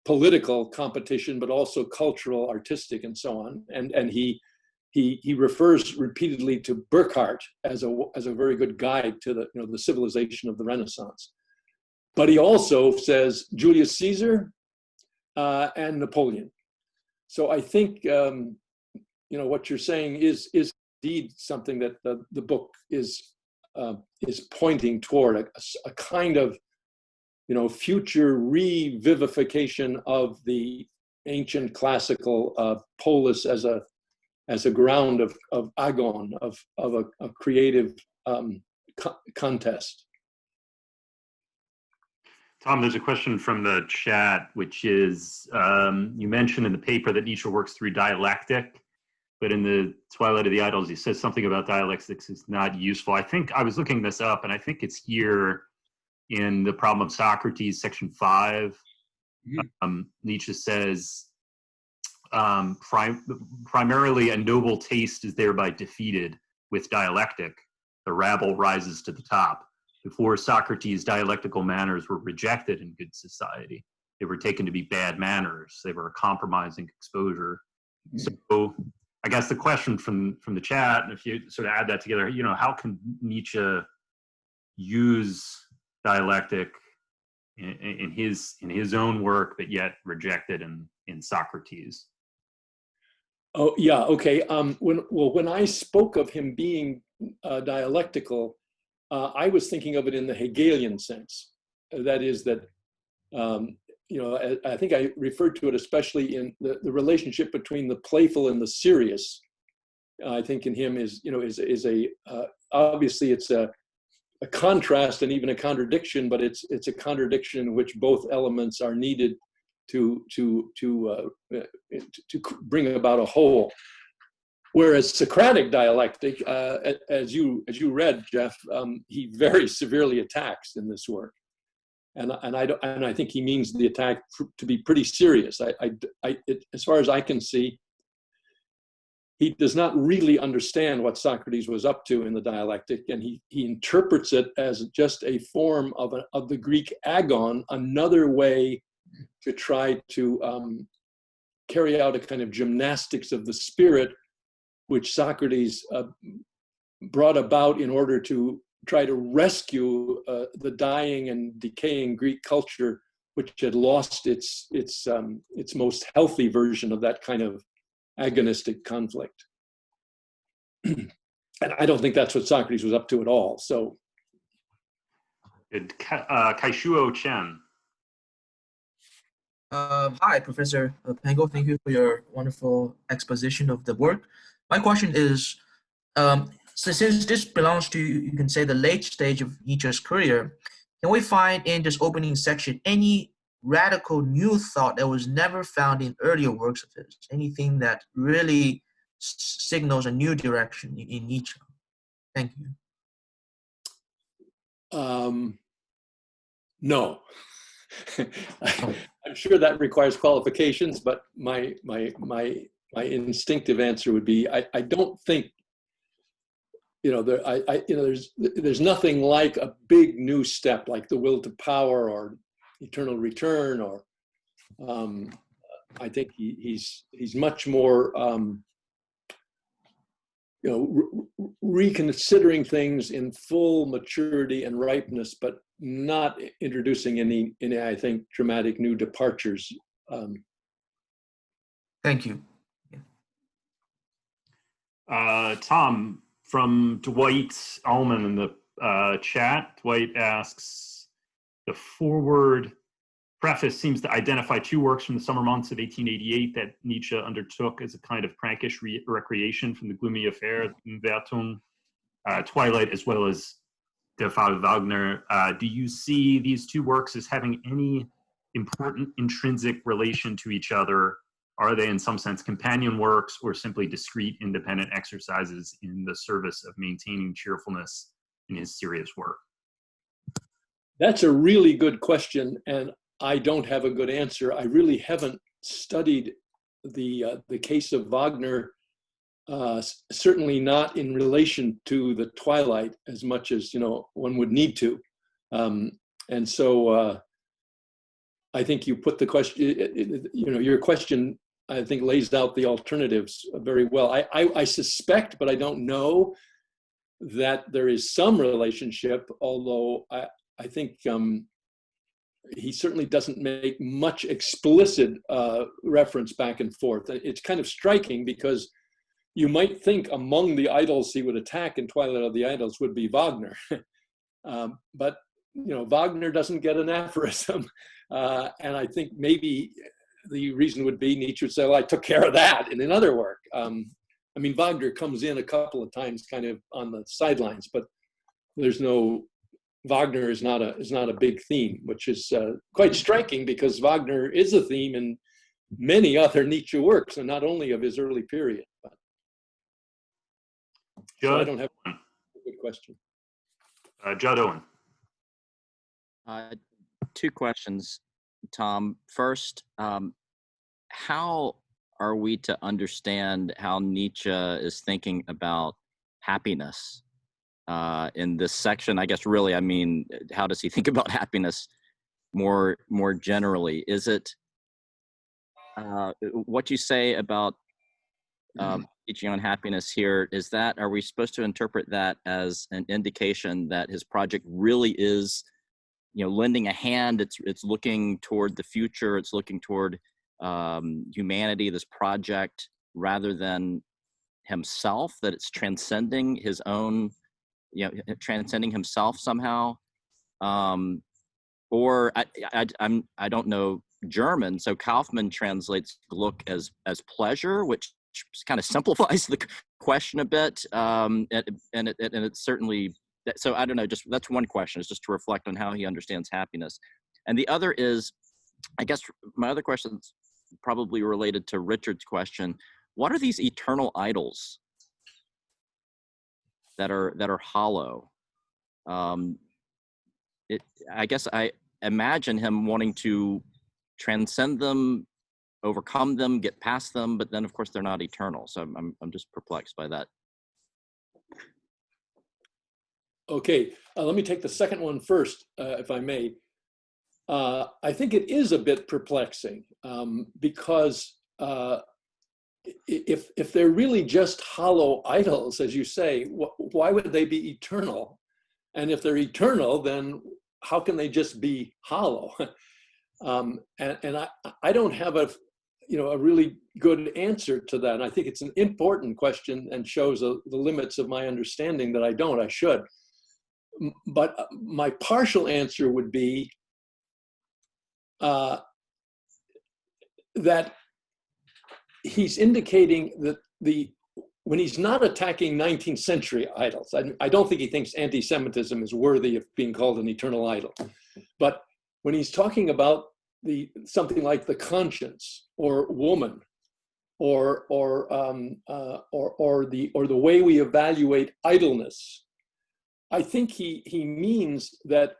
political competition, but also cultural, artistic, and so on. And he refers repeatedly to Burckhardt as a very good guide to the civilization of the Renaissance. But he also says Julius Caesar and Napoleon. So I think what you're saying is indeed something that the book is pointing toward, a kind of future revivification of the ancient classical polis as a ground of agon, of a creative contest. Tom, there's a question from the chat, which is, you mentioned in the paper that Nietzsche works through dialectic, but in the Twilight of the Idols, he says something about dialectics is not useful. I think I was looking this up, and I think it's here in The Problem of Socrates, section 5. Nietzsche says, primarily a noble taste is thereby defeated with dialectic. The rabble rises to the top. Before Socrates, dialectical manners were rejected in good society. They were taken to be bad manners. They were a compromising exposure. So I guess the question from the chat, and if you sort of add that together, how can Nietzsche use dialectic in his own work, but yet rejected in Socrates? Oh, yeah, okay. When I spoke of him being dialectical, I was thinking of it in the Hegelian sense. That is that, I think I referred to it especially in the relationship between the playful and the serious. I think in him is obviously it's a contrast and even a contradiction, but it's a contradiction in which both elements are needed to bring about a whole. Whereas Socratic dialectic, as you read, Jeff, he very severely attacks in this work, and I think he means the attack to be pretty serious. As far as I can see, he does not really understand what Socrates was up to in the dialectic, and he interprets it as just a form of the Greek agon, another way to try to carry out a kind of gymnastics of the spirit, which Socrates brought about in order to try to rescue the dying and decaying Greek culture, which had lost its most healthy version of that kind of agonistic conflict. And I don't think that's what Socrates was up to at all. So, Kaishuo Chen. Hi, Professor Pangle. Thank you for your wonderful exposition of the work. My question is, so since this belongs to, you can say, the late stage of Nietzsche's career, can we find in this opening section any radical new thought that was never found in earlier works of his? Anything that really signals a new direction in Nietzsche? Thank you. No. I'm sure that requires qualifications, but my instinctive answer would be I don't think, there's nothing like a big new step like the will to power or eternal return, or I think he's much more reconsidering things in full maturity and ripeness, but not introducing any I think dramatic new departures. Thank you. Tom, from Dwight Allman in the chat, Dwight asks, the forward preface seems to identify two works from the summer months of 1888 that Nietzsche undertook as a kind of prankish recreation from the gloomy affair, Umwertung, Twilight, as well as Der Fall Wagner. Do you see these two works as having any important intrinsic relation to each other? Are they in some sense companion works or simply discrete independent exercises in the service of maintaining cheerfulness in his serious work? That's a really good question, and I don't have a good answer. I really haven't studied the case of Wagner, certainly not in relation to the Twilight as much as one would need to, and so I think you put the question. Your question, I think, lays out the alternatives very well. I suspect, but I don't know, that there is some relationship, although I think he certainly doesn't make much explicit reference back and forth. It's kind of striking because you might think among the idols he would attack in Twilight-of-the-Idols would be Wagner. But Wagner doesn't get an aphorism. And I think maybe the reason would be Nietzsche would say, well, I took care of that in another work. Wagner comes in a couple of times kind of on the sidelines, but Wagner is not a big theme, which is quite striking because Wagner is a theme in many other Nietzsche works, and not only of his early period. So I don't have a good question. Judd Owen. Two questions, Tom. First, how are we to understand how Nietzsche is thinking about happiness in this section? I guess really, how does he think about happiness more generally? Is it what you say about teaching on happiness here, are we supposed to interpret that as an indication that his project really is, lending a hand, it's looking toward the future, it's looking toward humanity, this project, rather than himself, that it's transcending his own, transcending himself somehow? Or I don't know German, so Kaufman translates look as pleasure, which kind of simplifies the question a bit, and it's certainly, so I don't know, just that's one question, is just to reflect on how he understands happiness. And the other is, I guess my other question is probably related to Richard's question. What are these eternal idols that are hollow? I guess I imagine him wanting to transcend them, overcome them, get past them, but then of course they're not eternal. So I'm just perplexed by that. Okay, let me take the second one first, if I may. I think it is a bit perplexing because if they're really just hollow idols, as you say, why would they be eternal? And if they're eternal, then how can they just be hollow? And I don't have a really good answer to that. And I think it's an important question and shows the limits of my understanding that I should. But my partial answer would be that he's indicating that when he's not attacking 19th century idols, I don't think he thinks anti-Semitism is worthy of being called an eternal idol. But when he's talking about something like the conscience or woman, or the way we evaluate idleness, I think he means that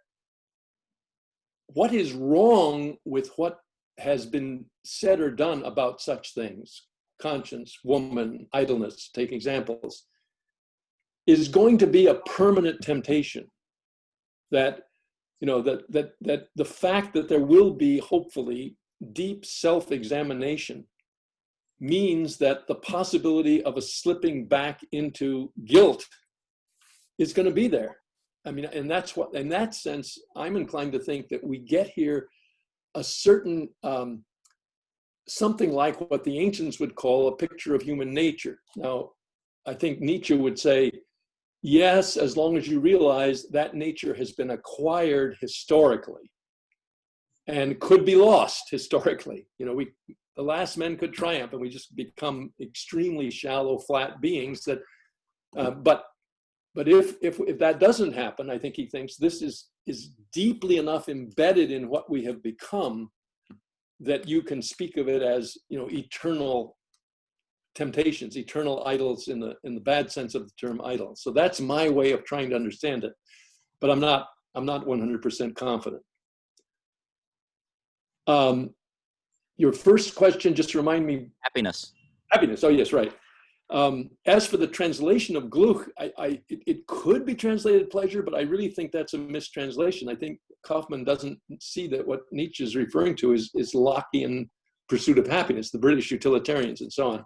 what is wrong with what has been said or done about such things, conscience, woman, idleness, take examples, is going to be a permanent temptation. That, you know, that the fact that there will be, hopefully, deep self-examination means that the possibility of a slipping back into guilt is going to be there. I mean, and that's what, in that sense, I'm inclined to think that we get here a certain, something like what the ancients would call a picture of human nature. Now, I think Nietzsche would say, yes, as long as you realize that nature has been acquired historically and could be lost historically. You know, the last men could triumph, and we just become extremely shallow, flat beings that, but if that doesn't happen, I think he thinks this is deeply enough embedded in what we have become that you can speak of it as, you know, eternal temptations, eternal idols in the bad sense of the term idol. So that's my way of trying to understand it, but I'm not 100% confident. Your first question, just remind me. Happiness. Happiness. Oh yes, right. As for the translation of Gluck, it could be translated pleasure, but I really think that's a mistranslation. I think Kaufman doesn't see that what Nietzsche is referring to is Lockean pursuit of happiness, the British utilitarians and so on.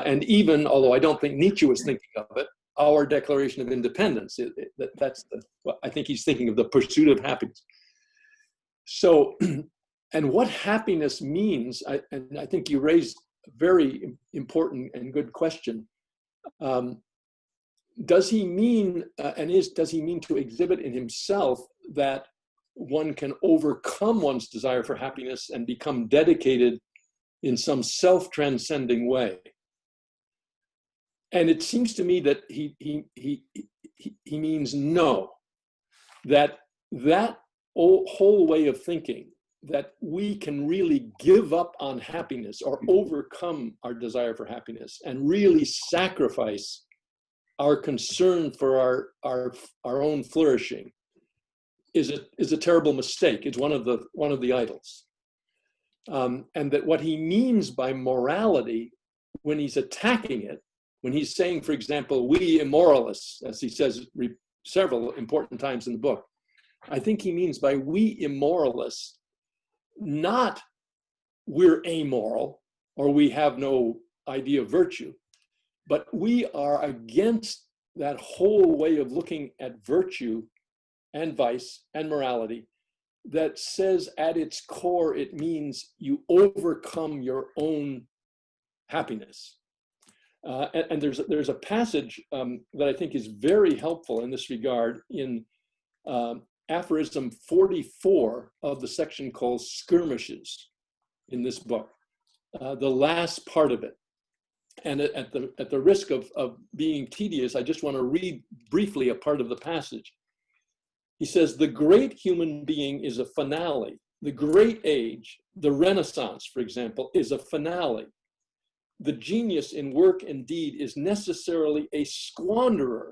And even, although I don't think Nietzsche was thinking of it, our Declaration of Independence, I think he's thinking of the pursuit of happiness. So, and what happiness means, and I think you raised a very important and good question. Does he mean, does he mean to exhibit in himself that one can overcome one's desire for happiness and become dedicated in some self-transcending way? And it seems to me that he means no, that whole way of thinking, that we can really give up on happiness or overcome our desire for happiness and really sacrifice our concern for our own flourishing is a terrible mistake. It's one of the idols. And that what he means by morality, when he's attacking it, when he's saying, for example, we immoralists, as he says several important times in the book, I think he means by we immoralists, not we're amoral or we have no idea of virtue, but we are against that whole way of looking at virtue and vice and morality that says at its core it means you overcome your own happiness. And there's a passage that I think is very helpful in this regard in aphorism 44 of the section called Skirmishes in this book, the last part of it. And at the risk of being tedious, I just want to read briefly a part of the passage. He says, the great human being is a finale. The great age, the Renaissance, for example, is a finale. The genius in work and deed is necessarily a squanderer.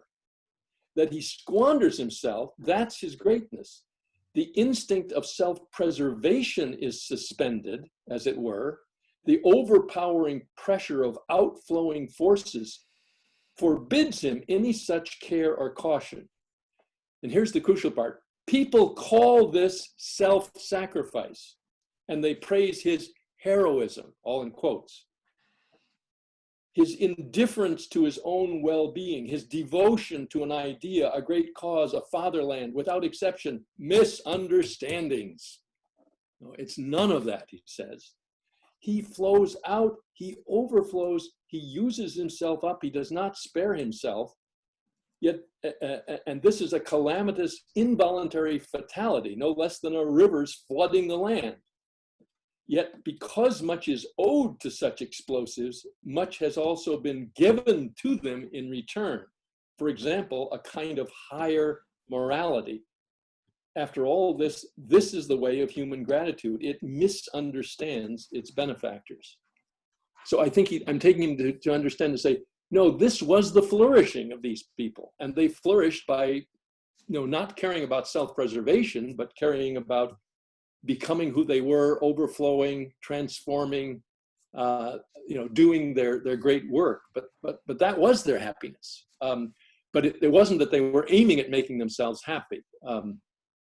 That he squanders himself, that's his greatness. The instinct of self-preservation is suspended, as it were. The overpowering pressure of outflowing forces forbids him any such care or caution. And here's the crucial part. People call this self-sacrifice, and they praise his heroism, all in quotes. His indifference to his own well-being, his devotion to an idea, a great cause, a fatherland, without exception, misunderstandings. No, it's none of that, he says. He flows out, he overflows, he uses himself up, he does not spare himself. Yet, and this is a calamitous, involuntary fatality, no less than a river's flooding the land. Yet, because much is owed to such explosives, much has also been given to them in return. For example, a kind of higher morality. After all this is the way of human gratitude. It misunderstands its benefactors. So I think I'm taking him to understand, to say, no, this was the flourishing of these people. And they flourished by, not caring about self-preservation, but caring about becoming who they were, overflowing, transforming, doing their great work. But that was their happiness. But it wasn't that they were aiming at making themselves happy.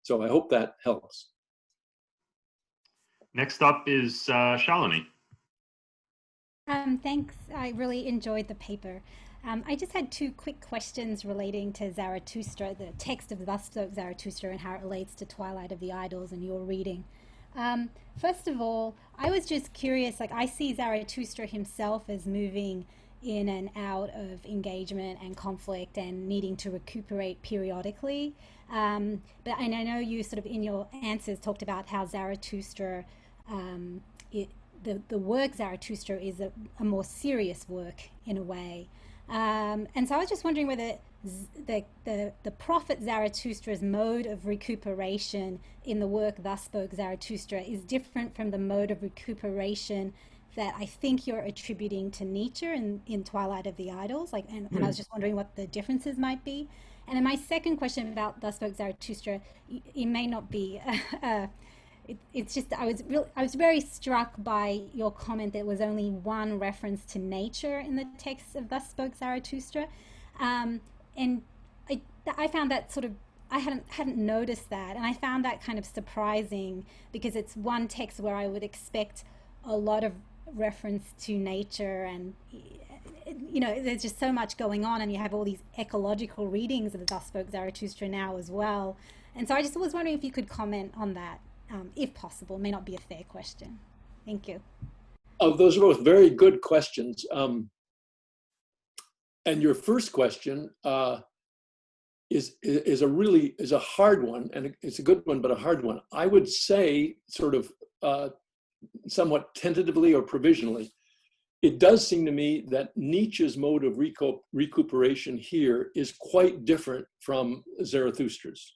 So I hope that helps. Next up is Shalini. Thanks. I really enjoyed the paper. I just had two quick questions relating to Zarathustra, the text of Thus Spoke Zarathustra, and how it relates to Twilight of the Idols and your reading. First of all, I was just curious, like I see Zarathustra himself as moving in and out of engagement and conflict and needing to recuperate periodically. And I know you sort of in your answers talked about how Zarathustra, the work Zarathustra is a more serious work in a way. And so I was just wondering whether the prophet Zarathustra's mode of recuperation in the work Thus Spoke Zarathustra is different from the mode of recuperation that I think you're attributing to Nietzsche in Twilight of the Idols. And I was just wondering what the differences might be. And then my second question about Thus Spoke Zarathustra, it may not be. It's just I was very struck by your comment that there was only one reference to nature in the text of Thus Spoke Zarathustra, and I found that sort of I hadn't noticed that, and I found that kind of surprising because it's one text where I would expect a lot of reference to nature, and there's just so much going on, and you have all these ecological readings of Thus Spoke Zarathustra now as well, and so I just was wondering if you could comment on that. If possible. It may not be a fair question. Thank you. Oh, those are both very good questions. And your first question is a hard one, and it's a good one, but a hard one. I would say, sort of somewhat tentatively or provisionally, it does seem to me that Nietzsche's mode of recuperation here is quite different from Zarathustra's.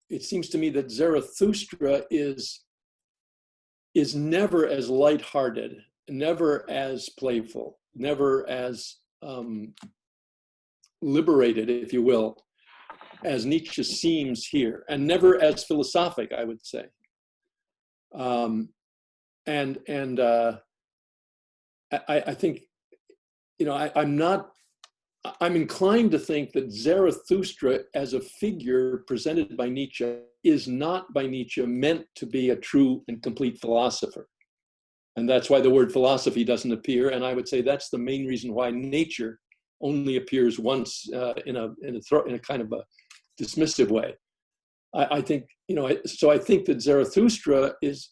It seems to me that Zarathustra is never as lighthearted, never as playful, never as liberated, if you will, as Nietzsche seems here, and never as philosophic, I would say. I think, I'm inclined to think that Zarathustra as a figure presented by Nietzsche is not by Nietzsche meant to be a true and complete philosopher. And that's why the word philosophy doesn't appear. And I would say that's the main reason why nature only appears once in a kind of a dismissive way. I think, so I think that Zarathustra is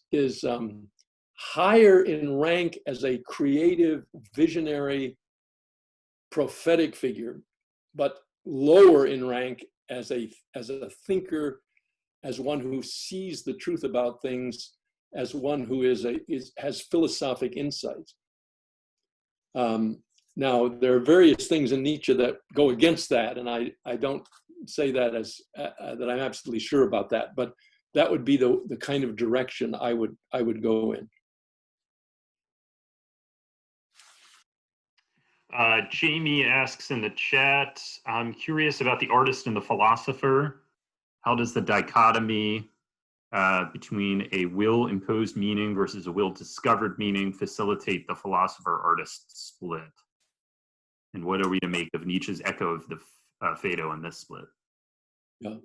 higher in rank as a creative, visionary, prophetic figure, but lower in rank as a thinker, as one who sees the truth about things, as one who has philosophic insights. Now, there are various things in Nietzsche that go against that, and I don't say that as that I'm absolutely sure about that, but that would be the kind of direction I would go in. Jamie asks in the chat, I'm curious about the artist and the philosopher. How does the dichotomy between a will-imposed meaning versus a will-discovered meaning facilitate the philosopher-artist split? And what are we to make of Nietzsche's echo of the Phaedo in this split? Yeah,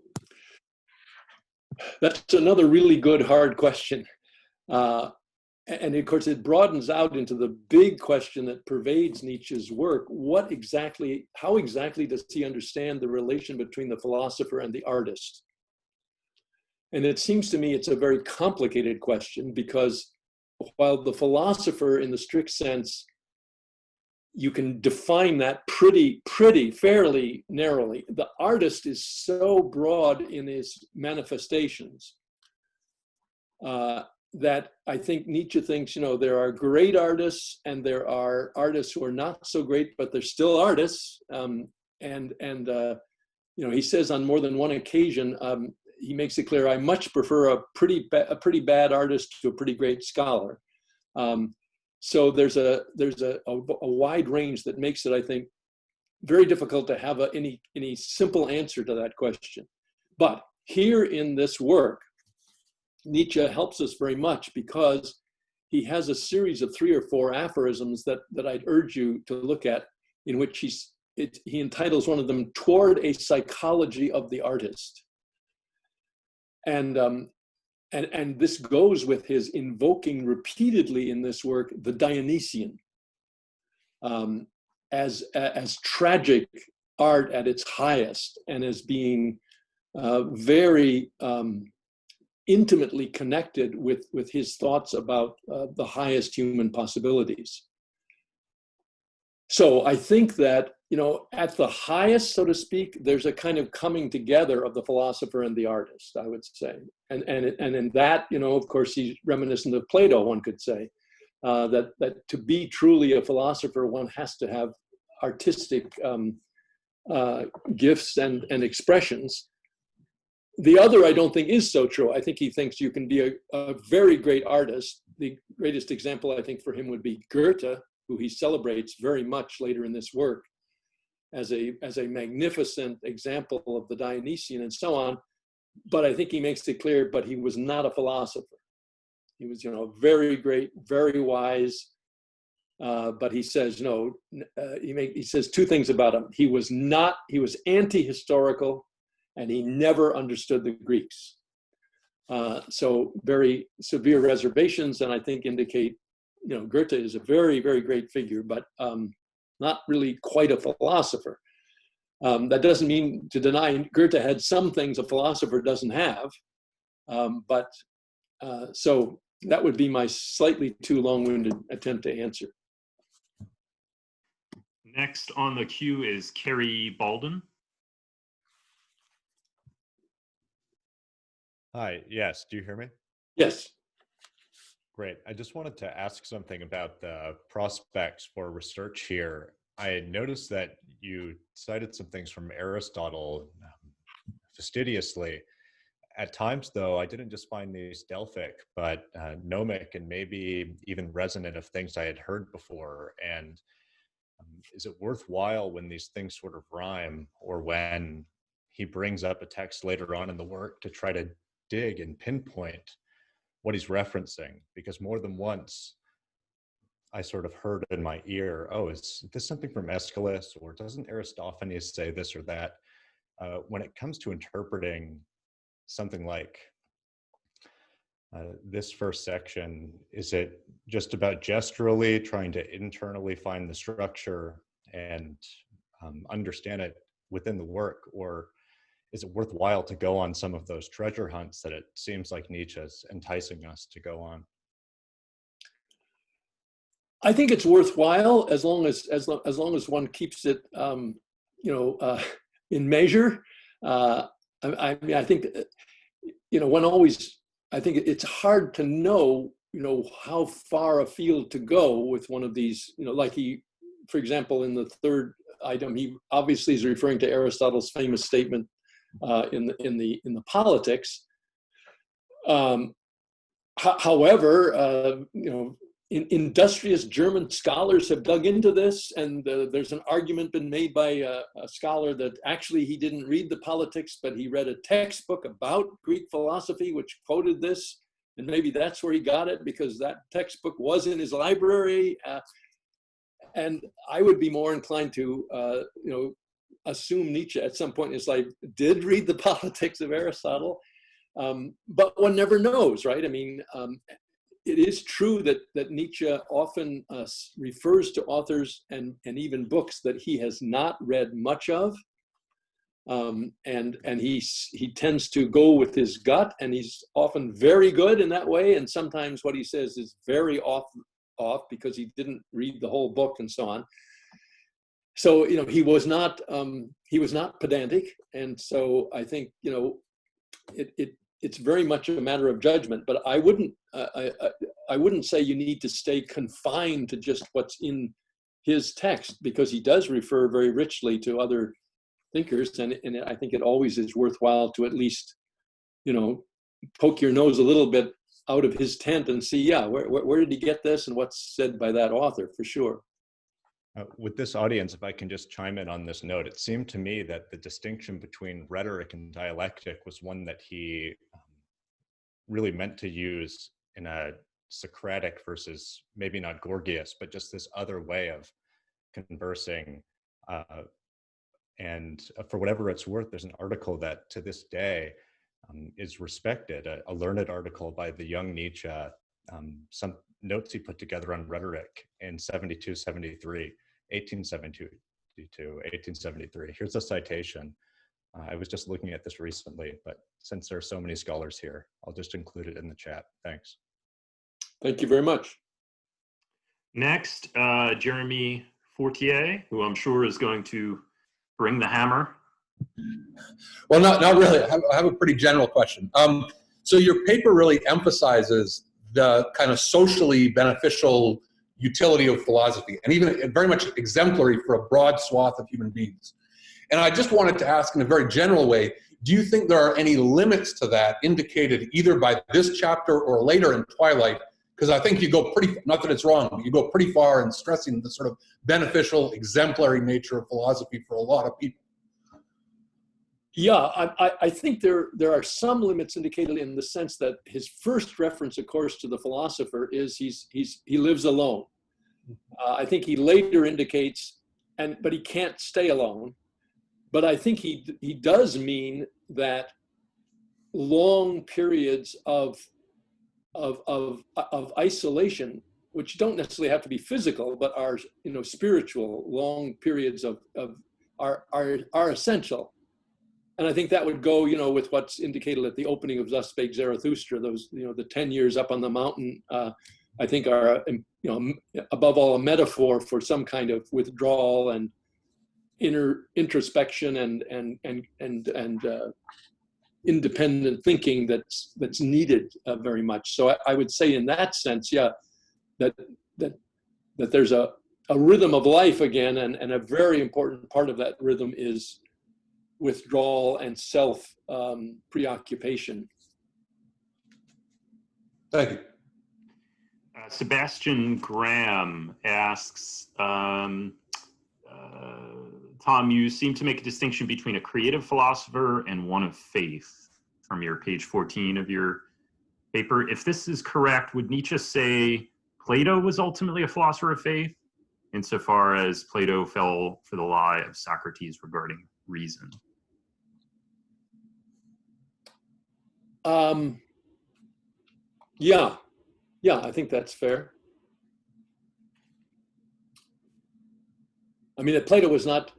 that's another really good, hard question. And of course, it broadens out into the big question that pervades Nietzsche's work. How exactly does he understand the relation between the philosopher and the artist? And it seems to me it's a very complicated question, because while the philosopher, in the strict sense, you can define that fairly narrowly, the artist is so broad in his manifestations that I think Nietzsche thinks, there are great artists and there are artists who are not so great, but they're still artists. He says on more than one occasion, he makes it clear, I much prefer a pretty bad artist to a pretty great scholar. So there's a wide range that makes it, I think, very difficult to have any simple answer to that question. But here in this work, Nietzsche helps us very much because he has a series of 3 or 4 aphorisms that I'd urge you to look at, in which he entitles one of them "Toward a Psychology of the Artist." And this goes with his invoking repeatedly in this work the Dionysian as tragic art at its highest, and as being very intimately connected with his thoughts about the highest human possibilities. So I think that, at the highest, so to speak, there's a kind of coming together of the philosopher and the artist, I would say. And in that, of course, he's reminiscent of Plato, one could say, that to be truly a philosopher, one has to have artistic gifts and expressions. The other, I don't think, is so true. I think he thinks you can be a very great artist. The greatest example, I think, for him would be Goethe, who he celebrates very much later in this work as a magnificent example of the Dionysian and so on. But I think he makes it clear, but he was not a philosopher. He was, very great, very wise. But he says, he says 2 things about him. He was anti-historical, and he never understood the Greeks. So very severe reservations, and I think indicate, Goethe is a very, very great figure, but not really quite a philosopher. That doesn't mean to deny Goethe had some things a philosopher doesn't have, so that would be my slightly too long-winded attempt to answer. Next on the queue is Carrie Balden. Hi, yes, do you hear me? Yes. Great. I just wanted to ask something about the prospects for research here. I noticed that you cited some things from Aristotle fastidiously. At times, though, I didn't just find these Delphic, but gnomic and maybe even resonant of things I had heard before. And is it worthwhile when these things sort of rhyme, or when he brings up a text later on in the work, to try to dig and pinpoint what he's referencing? Because more than once I sort of heard in my ear, oh, is this something from Aeschylus, or doesn't Aristophanes say this or that? When it comes to interpreting something like this first section, is it just about gesturally trying to internally find the structure and understand it within the work, or is it worthwhile to go on some of those treasure hunts that it seems like Nietzsche is enticing us to go on? I think it's worthwhile as long as one keeps it, in measure. I mean, I think, one always. I think it's hard to know, how far afield to go with one of these. Like he, for example, in the 3rd item, he obviously is referring to Aristotle's famous statement in the Politics. However, industrious German scholars have dug into this, and there's an argument been made by a scholar that actually he didn't read the Politics, but he read a textbook about Greek philosophy which quoted this, and maybe that's where he got it, because that textbook was in his library. And I would be more inclined to, assume Nietzsche at some point in his life did read the Politics of Aristotle, but one never knows, right? I mean, it is true that Nietzsche often refers to authors and even books that he has not read much of, and he tends to go with his gut, and he's often very good in that way, and sometimes what he says is very off because he didn't read the whole book and so on. So he was not pedantic, and so I think it's very much a matter of judgment. But I wouldn't say you need to stay confined to just what's in his text, because he does refer very richly to other thinkers, and I think it always is worthwhile to at least poke your nose a little bit out of his tent and see, where did he get this and what's said by that author, for sure. With this audience, if I can just chime in on this note, it seemed to me that the distinction between rhetoric and dialectic was one that he really meant to use in a Socratic versus maybe not Gorgias, but just this other way of conversing. And for whatever it's worth, there's an article that to this day is respected, a learned article by the young Nietzsche, some notes he put together on rhetoric in 1873. Here's a citation. I was just looking at this recently, but since there are so many scholars here, I'll just include it in the chat. Thanks. Thank you very much. Next, Jeremy Fortier, who I'm sure is going to bring the hammer. Well, not really. I have a pretty general question. So your paper really emphasizes the kind of socially beneficial utility of philosophy, and even very much exemplary for a broad swath of human beings. And I just wanted to ask in a very general way, do you think there are any limits to that indicated either by this chapter or later in Twilight? Because I think you go pretty, not that it's wrong, but you go pretty far in stressing the sort of beneficial, exemplary nature of philosophy for a lot of people. Yeah, I think there are some limits indicated in the sense that his first reference, of course, to the philosopher is he lives alone. I think he later indicates, but he can't stay alone. But I think he does mean that long periods of isolation, which don't necessarily have to be physical, but are spiritual, long periods are essential. And I think that would go, with what's indicated at the opening of Thus Spake Zarathustra. Those, the 10 years up on the mountain, I think are, above all, a metaphor for some kind of withdrawal and introspection and independent thinking that's needed very much. So I would say, in that sense, yeah, that there's a rhythm of life again, and a very important part of that rhythm is withdrawal and self preoccupation. Thank you. Sebastian Graham asks, Tom, you seem to make a distinction between a creative philosopher and one of faith from your page 14 of your paper. If this is correct, would Nietzsche say Plato was ultimately a philosopher of faith, insofar as Plato fell for the lie of Socrates regarding reason? Yeah, I think that's fair. I mean, that Plato was not,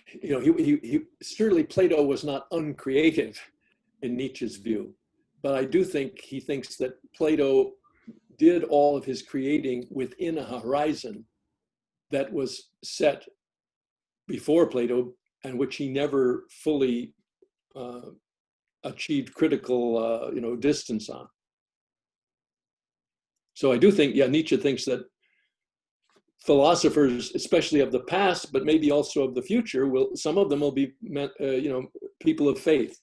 he certainly Plato was not uncreative in Nietzsche's view, but I do think he thinks that Plato did all of his creating within a horizon that was set before Plato, and which he never fully achieved critical, distance on. So I do think, Nietzsche thinks that philosophers, especially of the past, but maybe also of the future, some of them will be, people of faith.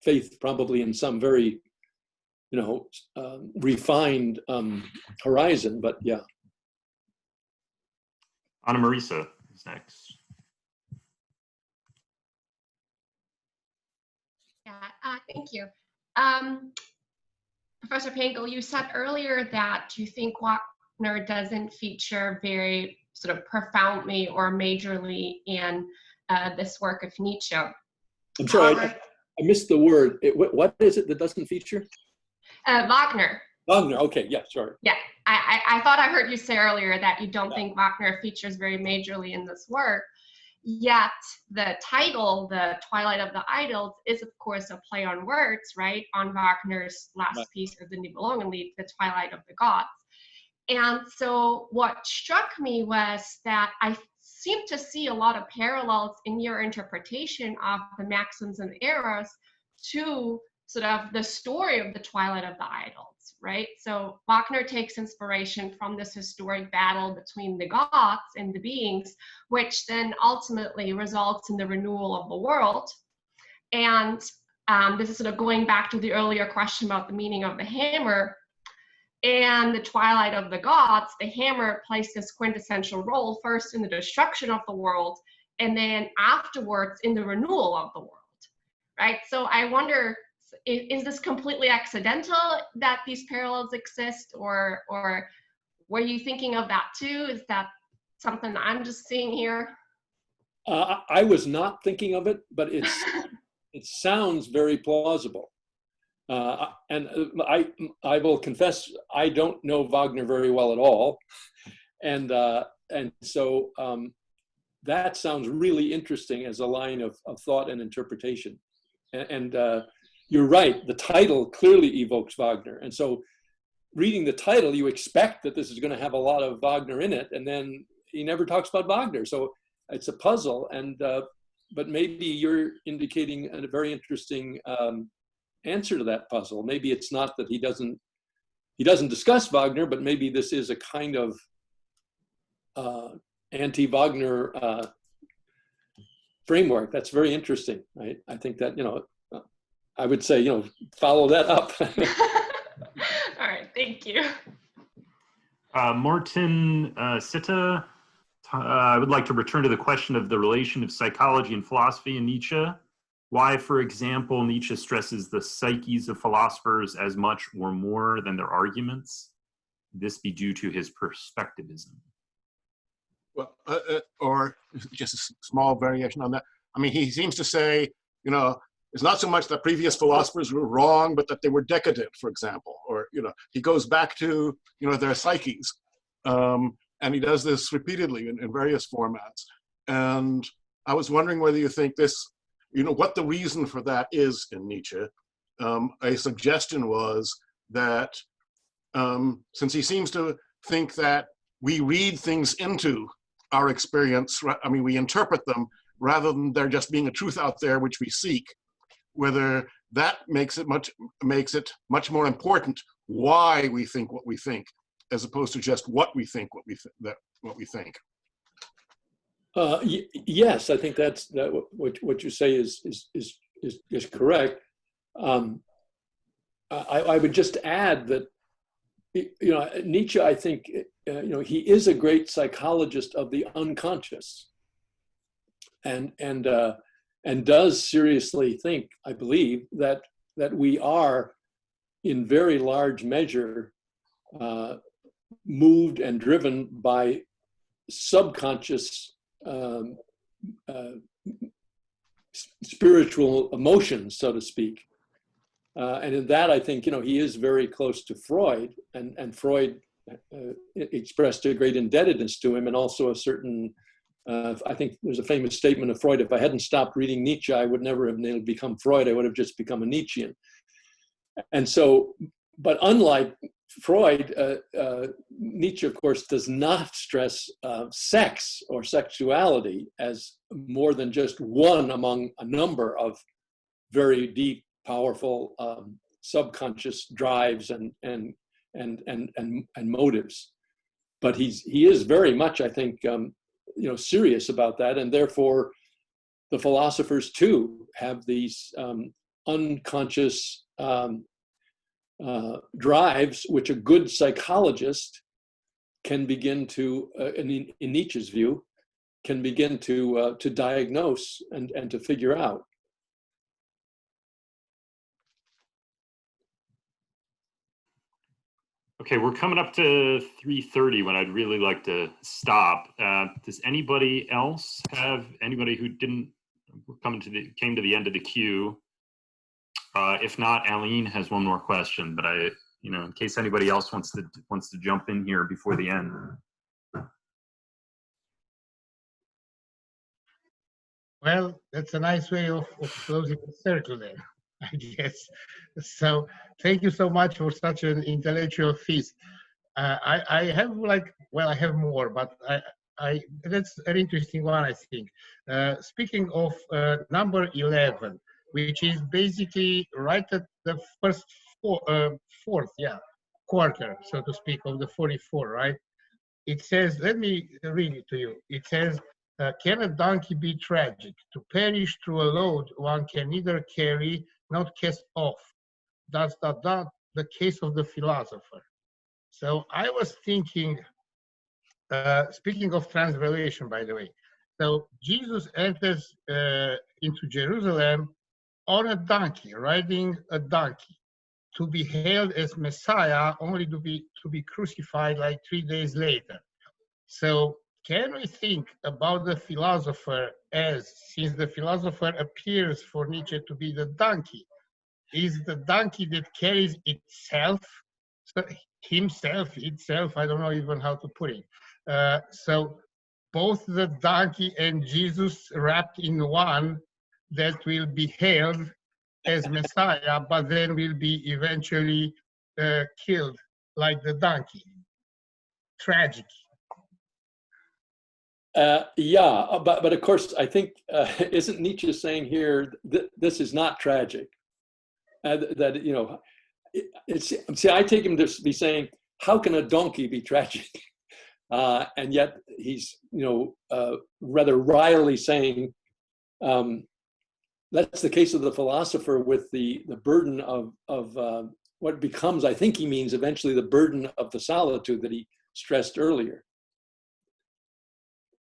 Faith probably in some very, refined horizon, but yeah. Anna Marisa is next. Yeah, thank you. Professor Pangle, you said earlier that you think Wagner doesn't feature very sort of profoundly or majorly in this work of Nietzsche. I'm sorry, I missed the word. What is it that doesn't feature? Wagner. Wagner, okay, yeah, sorry. Yeah, I thought I heard you say earlier that you don't think Wagner features very majorly in this work. Yet the title, The Twilight of the Idols, is of course a play on words, right? On Wagner's last piece of the Nibelungenlied, The Twilight of the Gods. And so what struck me was that I seem to see a lot of parallels in your interpretation of the Maxims and Arrows to sort of the story of the Twilight of the Idols, right? So Wagner takes inspiration from this historic battle between the gods and the beings, which then ultimately results in the renewal of the world. And this is sort of going back to the earlier question about the meaning of the hammer. And the Twilight of the Gods, the hammer plays this quintessential role, first in the destruction of the world, and then afterwards in the renewal of the world, right? So I wonder, Is this completely accidental that these parallels exist, or were you thinking of that too? Is that something I'm just seeing here? I was not thinking of it, but it sounds very plausible. And I will confess, I don't know Wagner very well at all. And so that sounds really interesting as a line of thought and interpretation. And you're right, the title clearly evokes Wagner. And so reading the title, you expect that this is going to have a lot of Wagner in it, and then he never talks about Wagner. So it's a puzzle, and but maybe you're indicating a very interesting answer to that puzzle. Maybe it's not that he doesn't discuss Wagner, but maybe this is a kind of anti-Wagner framework. That's very interesting. Right? I think that, I would say, follow that up. All right, thank you. Martin Sitta, I would like to return to the question of the relation of psychology and philosophy in Nietzsche. Why, for example, Nietzsche stresses the psyches of philosophers as much or more than their arguments? This be due to his perspectivism. Well, or just a small variation on that. I mean, he seems to say, it's not so much that previous philosophers were wrong, but that they were decadent, for example. Or, he goes back to, their psyches. And he does this repeatedly in various formats. And I was wondering whether you think this, what the reason for that is in Nietzsche. A suggestion was that since he seems to think that we read things into our experience, we interpret them rather than there just being a truth out there which we seek, whether that makes it much more important why we think what we think, as opposed to just what we think what we think. Yes, I think that what you say is correct. I would just add that Nietzsche, I think he is a great psychologist of the unconscious, and does seriously think, I believe, that we are in very large measure moved and driven by subconscious spiritual emotions, so to speak. And in that, I think, he is very close to Freud, and Freud expressed a great indebtedness to him, and also a certain, I think there's a famous statement of Freud: if I hadn't stopped reading Nietzsche, I would never have been able to become Freud. I would have just become a Nietzschean. And so, but unlike Freud, Nietzsche, of course, does not stress sex or sexuality as more than just one among a number of very deep, powerful subconscious drives and motives. But he is very much, I think, serious about that, and therefore the philosophers too have these unconscious drives, which a good psychologist can begin to, in Nietzsche's view, can begin to diagnose and to figure out. Okay, we're coming up to 3:30 when I'd really like to stop. Does anybody else have anybody who didn't came to the end of the queue? If not, Aline has one more question, but in case anybody else wants to jump in here before the end. Well, that's a nice way of closing the circle there, I guess. So thank you so much for such an intellectual feast. I have I have more, but that's an interesting one, I think. Speaking of number 11, which is basically right at the first fourth quarter, so to speak, of the 44, right? It says, let me read it to you. It says, can a donkey be tragic? To perish through a load one can neither carry nor cast off. That's the case of the philosopher. So I was thinking, speaking of transvaluation, by the way, so Jesus enters into Jerusalem on a donkey, riding a donkey, to be hailed as Messiah, only to be crucified like 3 days later. So can we think about the philosopher as, since the philosopher appears for Nietzsche to be the donkey, is the donkey that carries itself, so itself, I don't know even how to put it. So both the donkey and Jesus wrapped in one that will be hailed as Messiah, but then will be eventually killed like the donkey. Tragic. Yeah, but of course, I think, isn't Nietzsche saying here that this is not tragic? That, you know, see, I take him to be saying, how can a donkey be tragic? And yet he's, you know, rather wryly saying, that's the case of the philosopher with the burden of what becomes, I think he means eventually the burden of the solitude that he stressed earlier.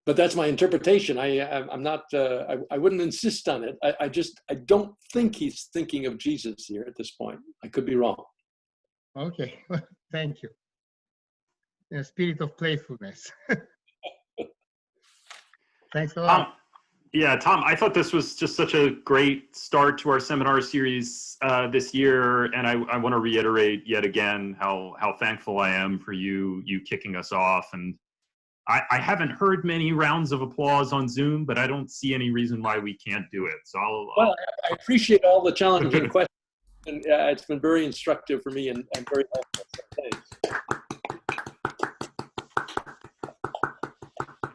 But that's my interpretation. I'm not, I wouldn't insist on it. I don't think he's thinking of Jesus here at this point. I could be wrong. Okay, thank you. In a spirit of playfulness. Thanks a lot. Yeah, Tom, I thought this was just such a great start to our seminar series this year. And I want to reiterate yet again how thankful I am for you kicking us off. And I haven't heard many rounds of applause on Zoom, but I don't see any reason why we can't do it. So Well, I appreciate all the challenging questions. And it's been very instructive for me and very helpful. So thanks.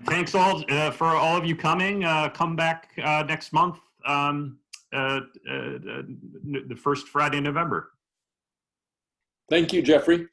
Thanks all for all of you coming. Come back next month, the first Friday in November. Thank you, Jeffrey.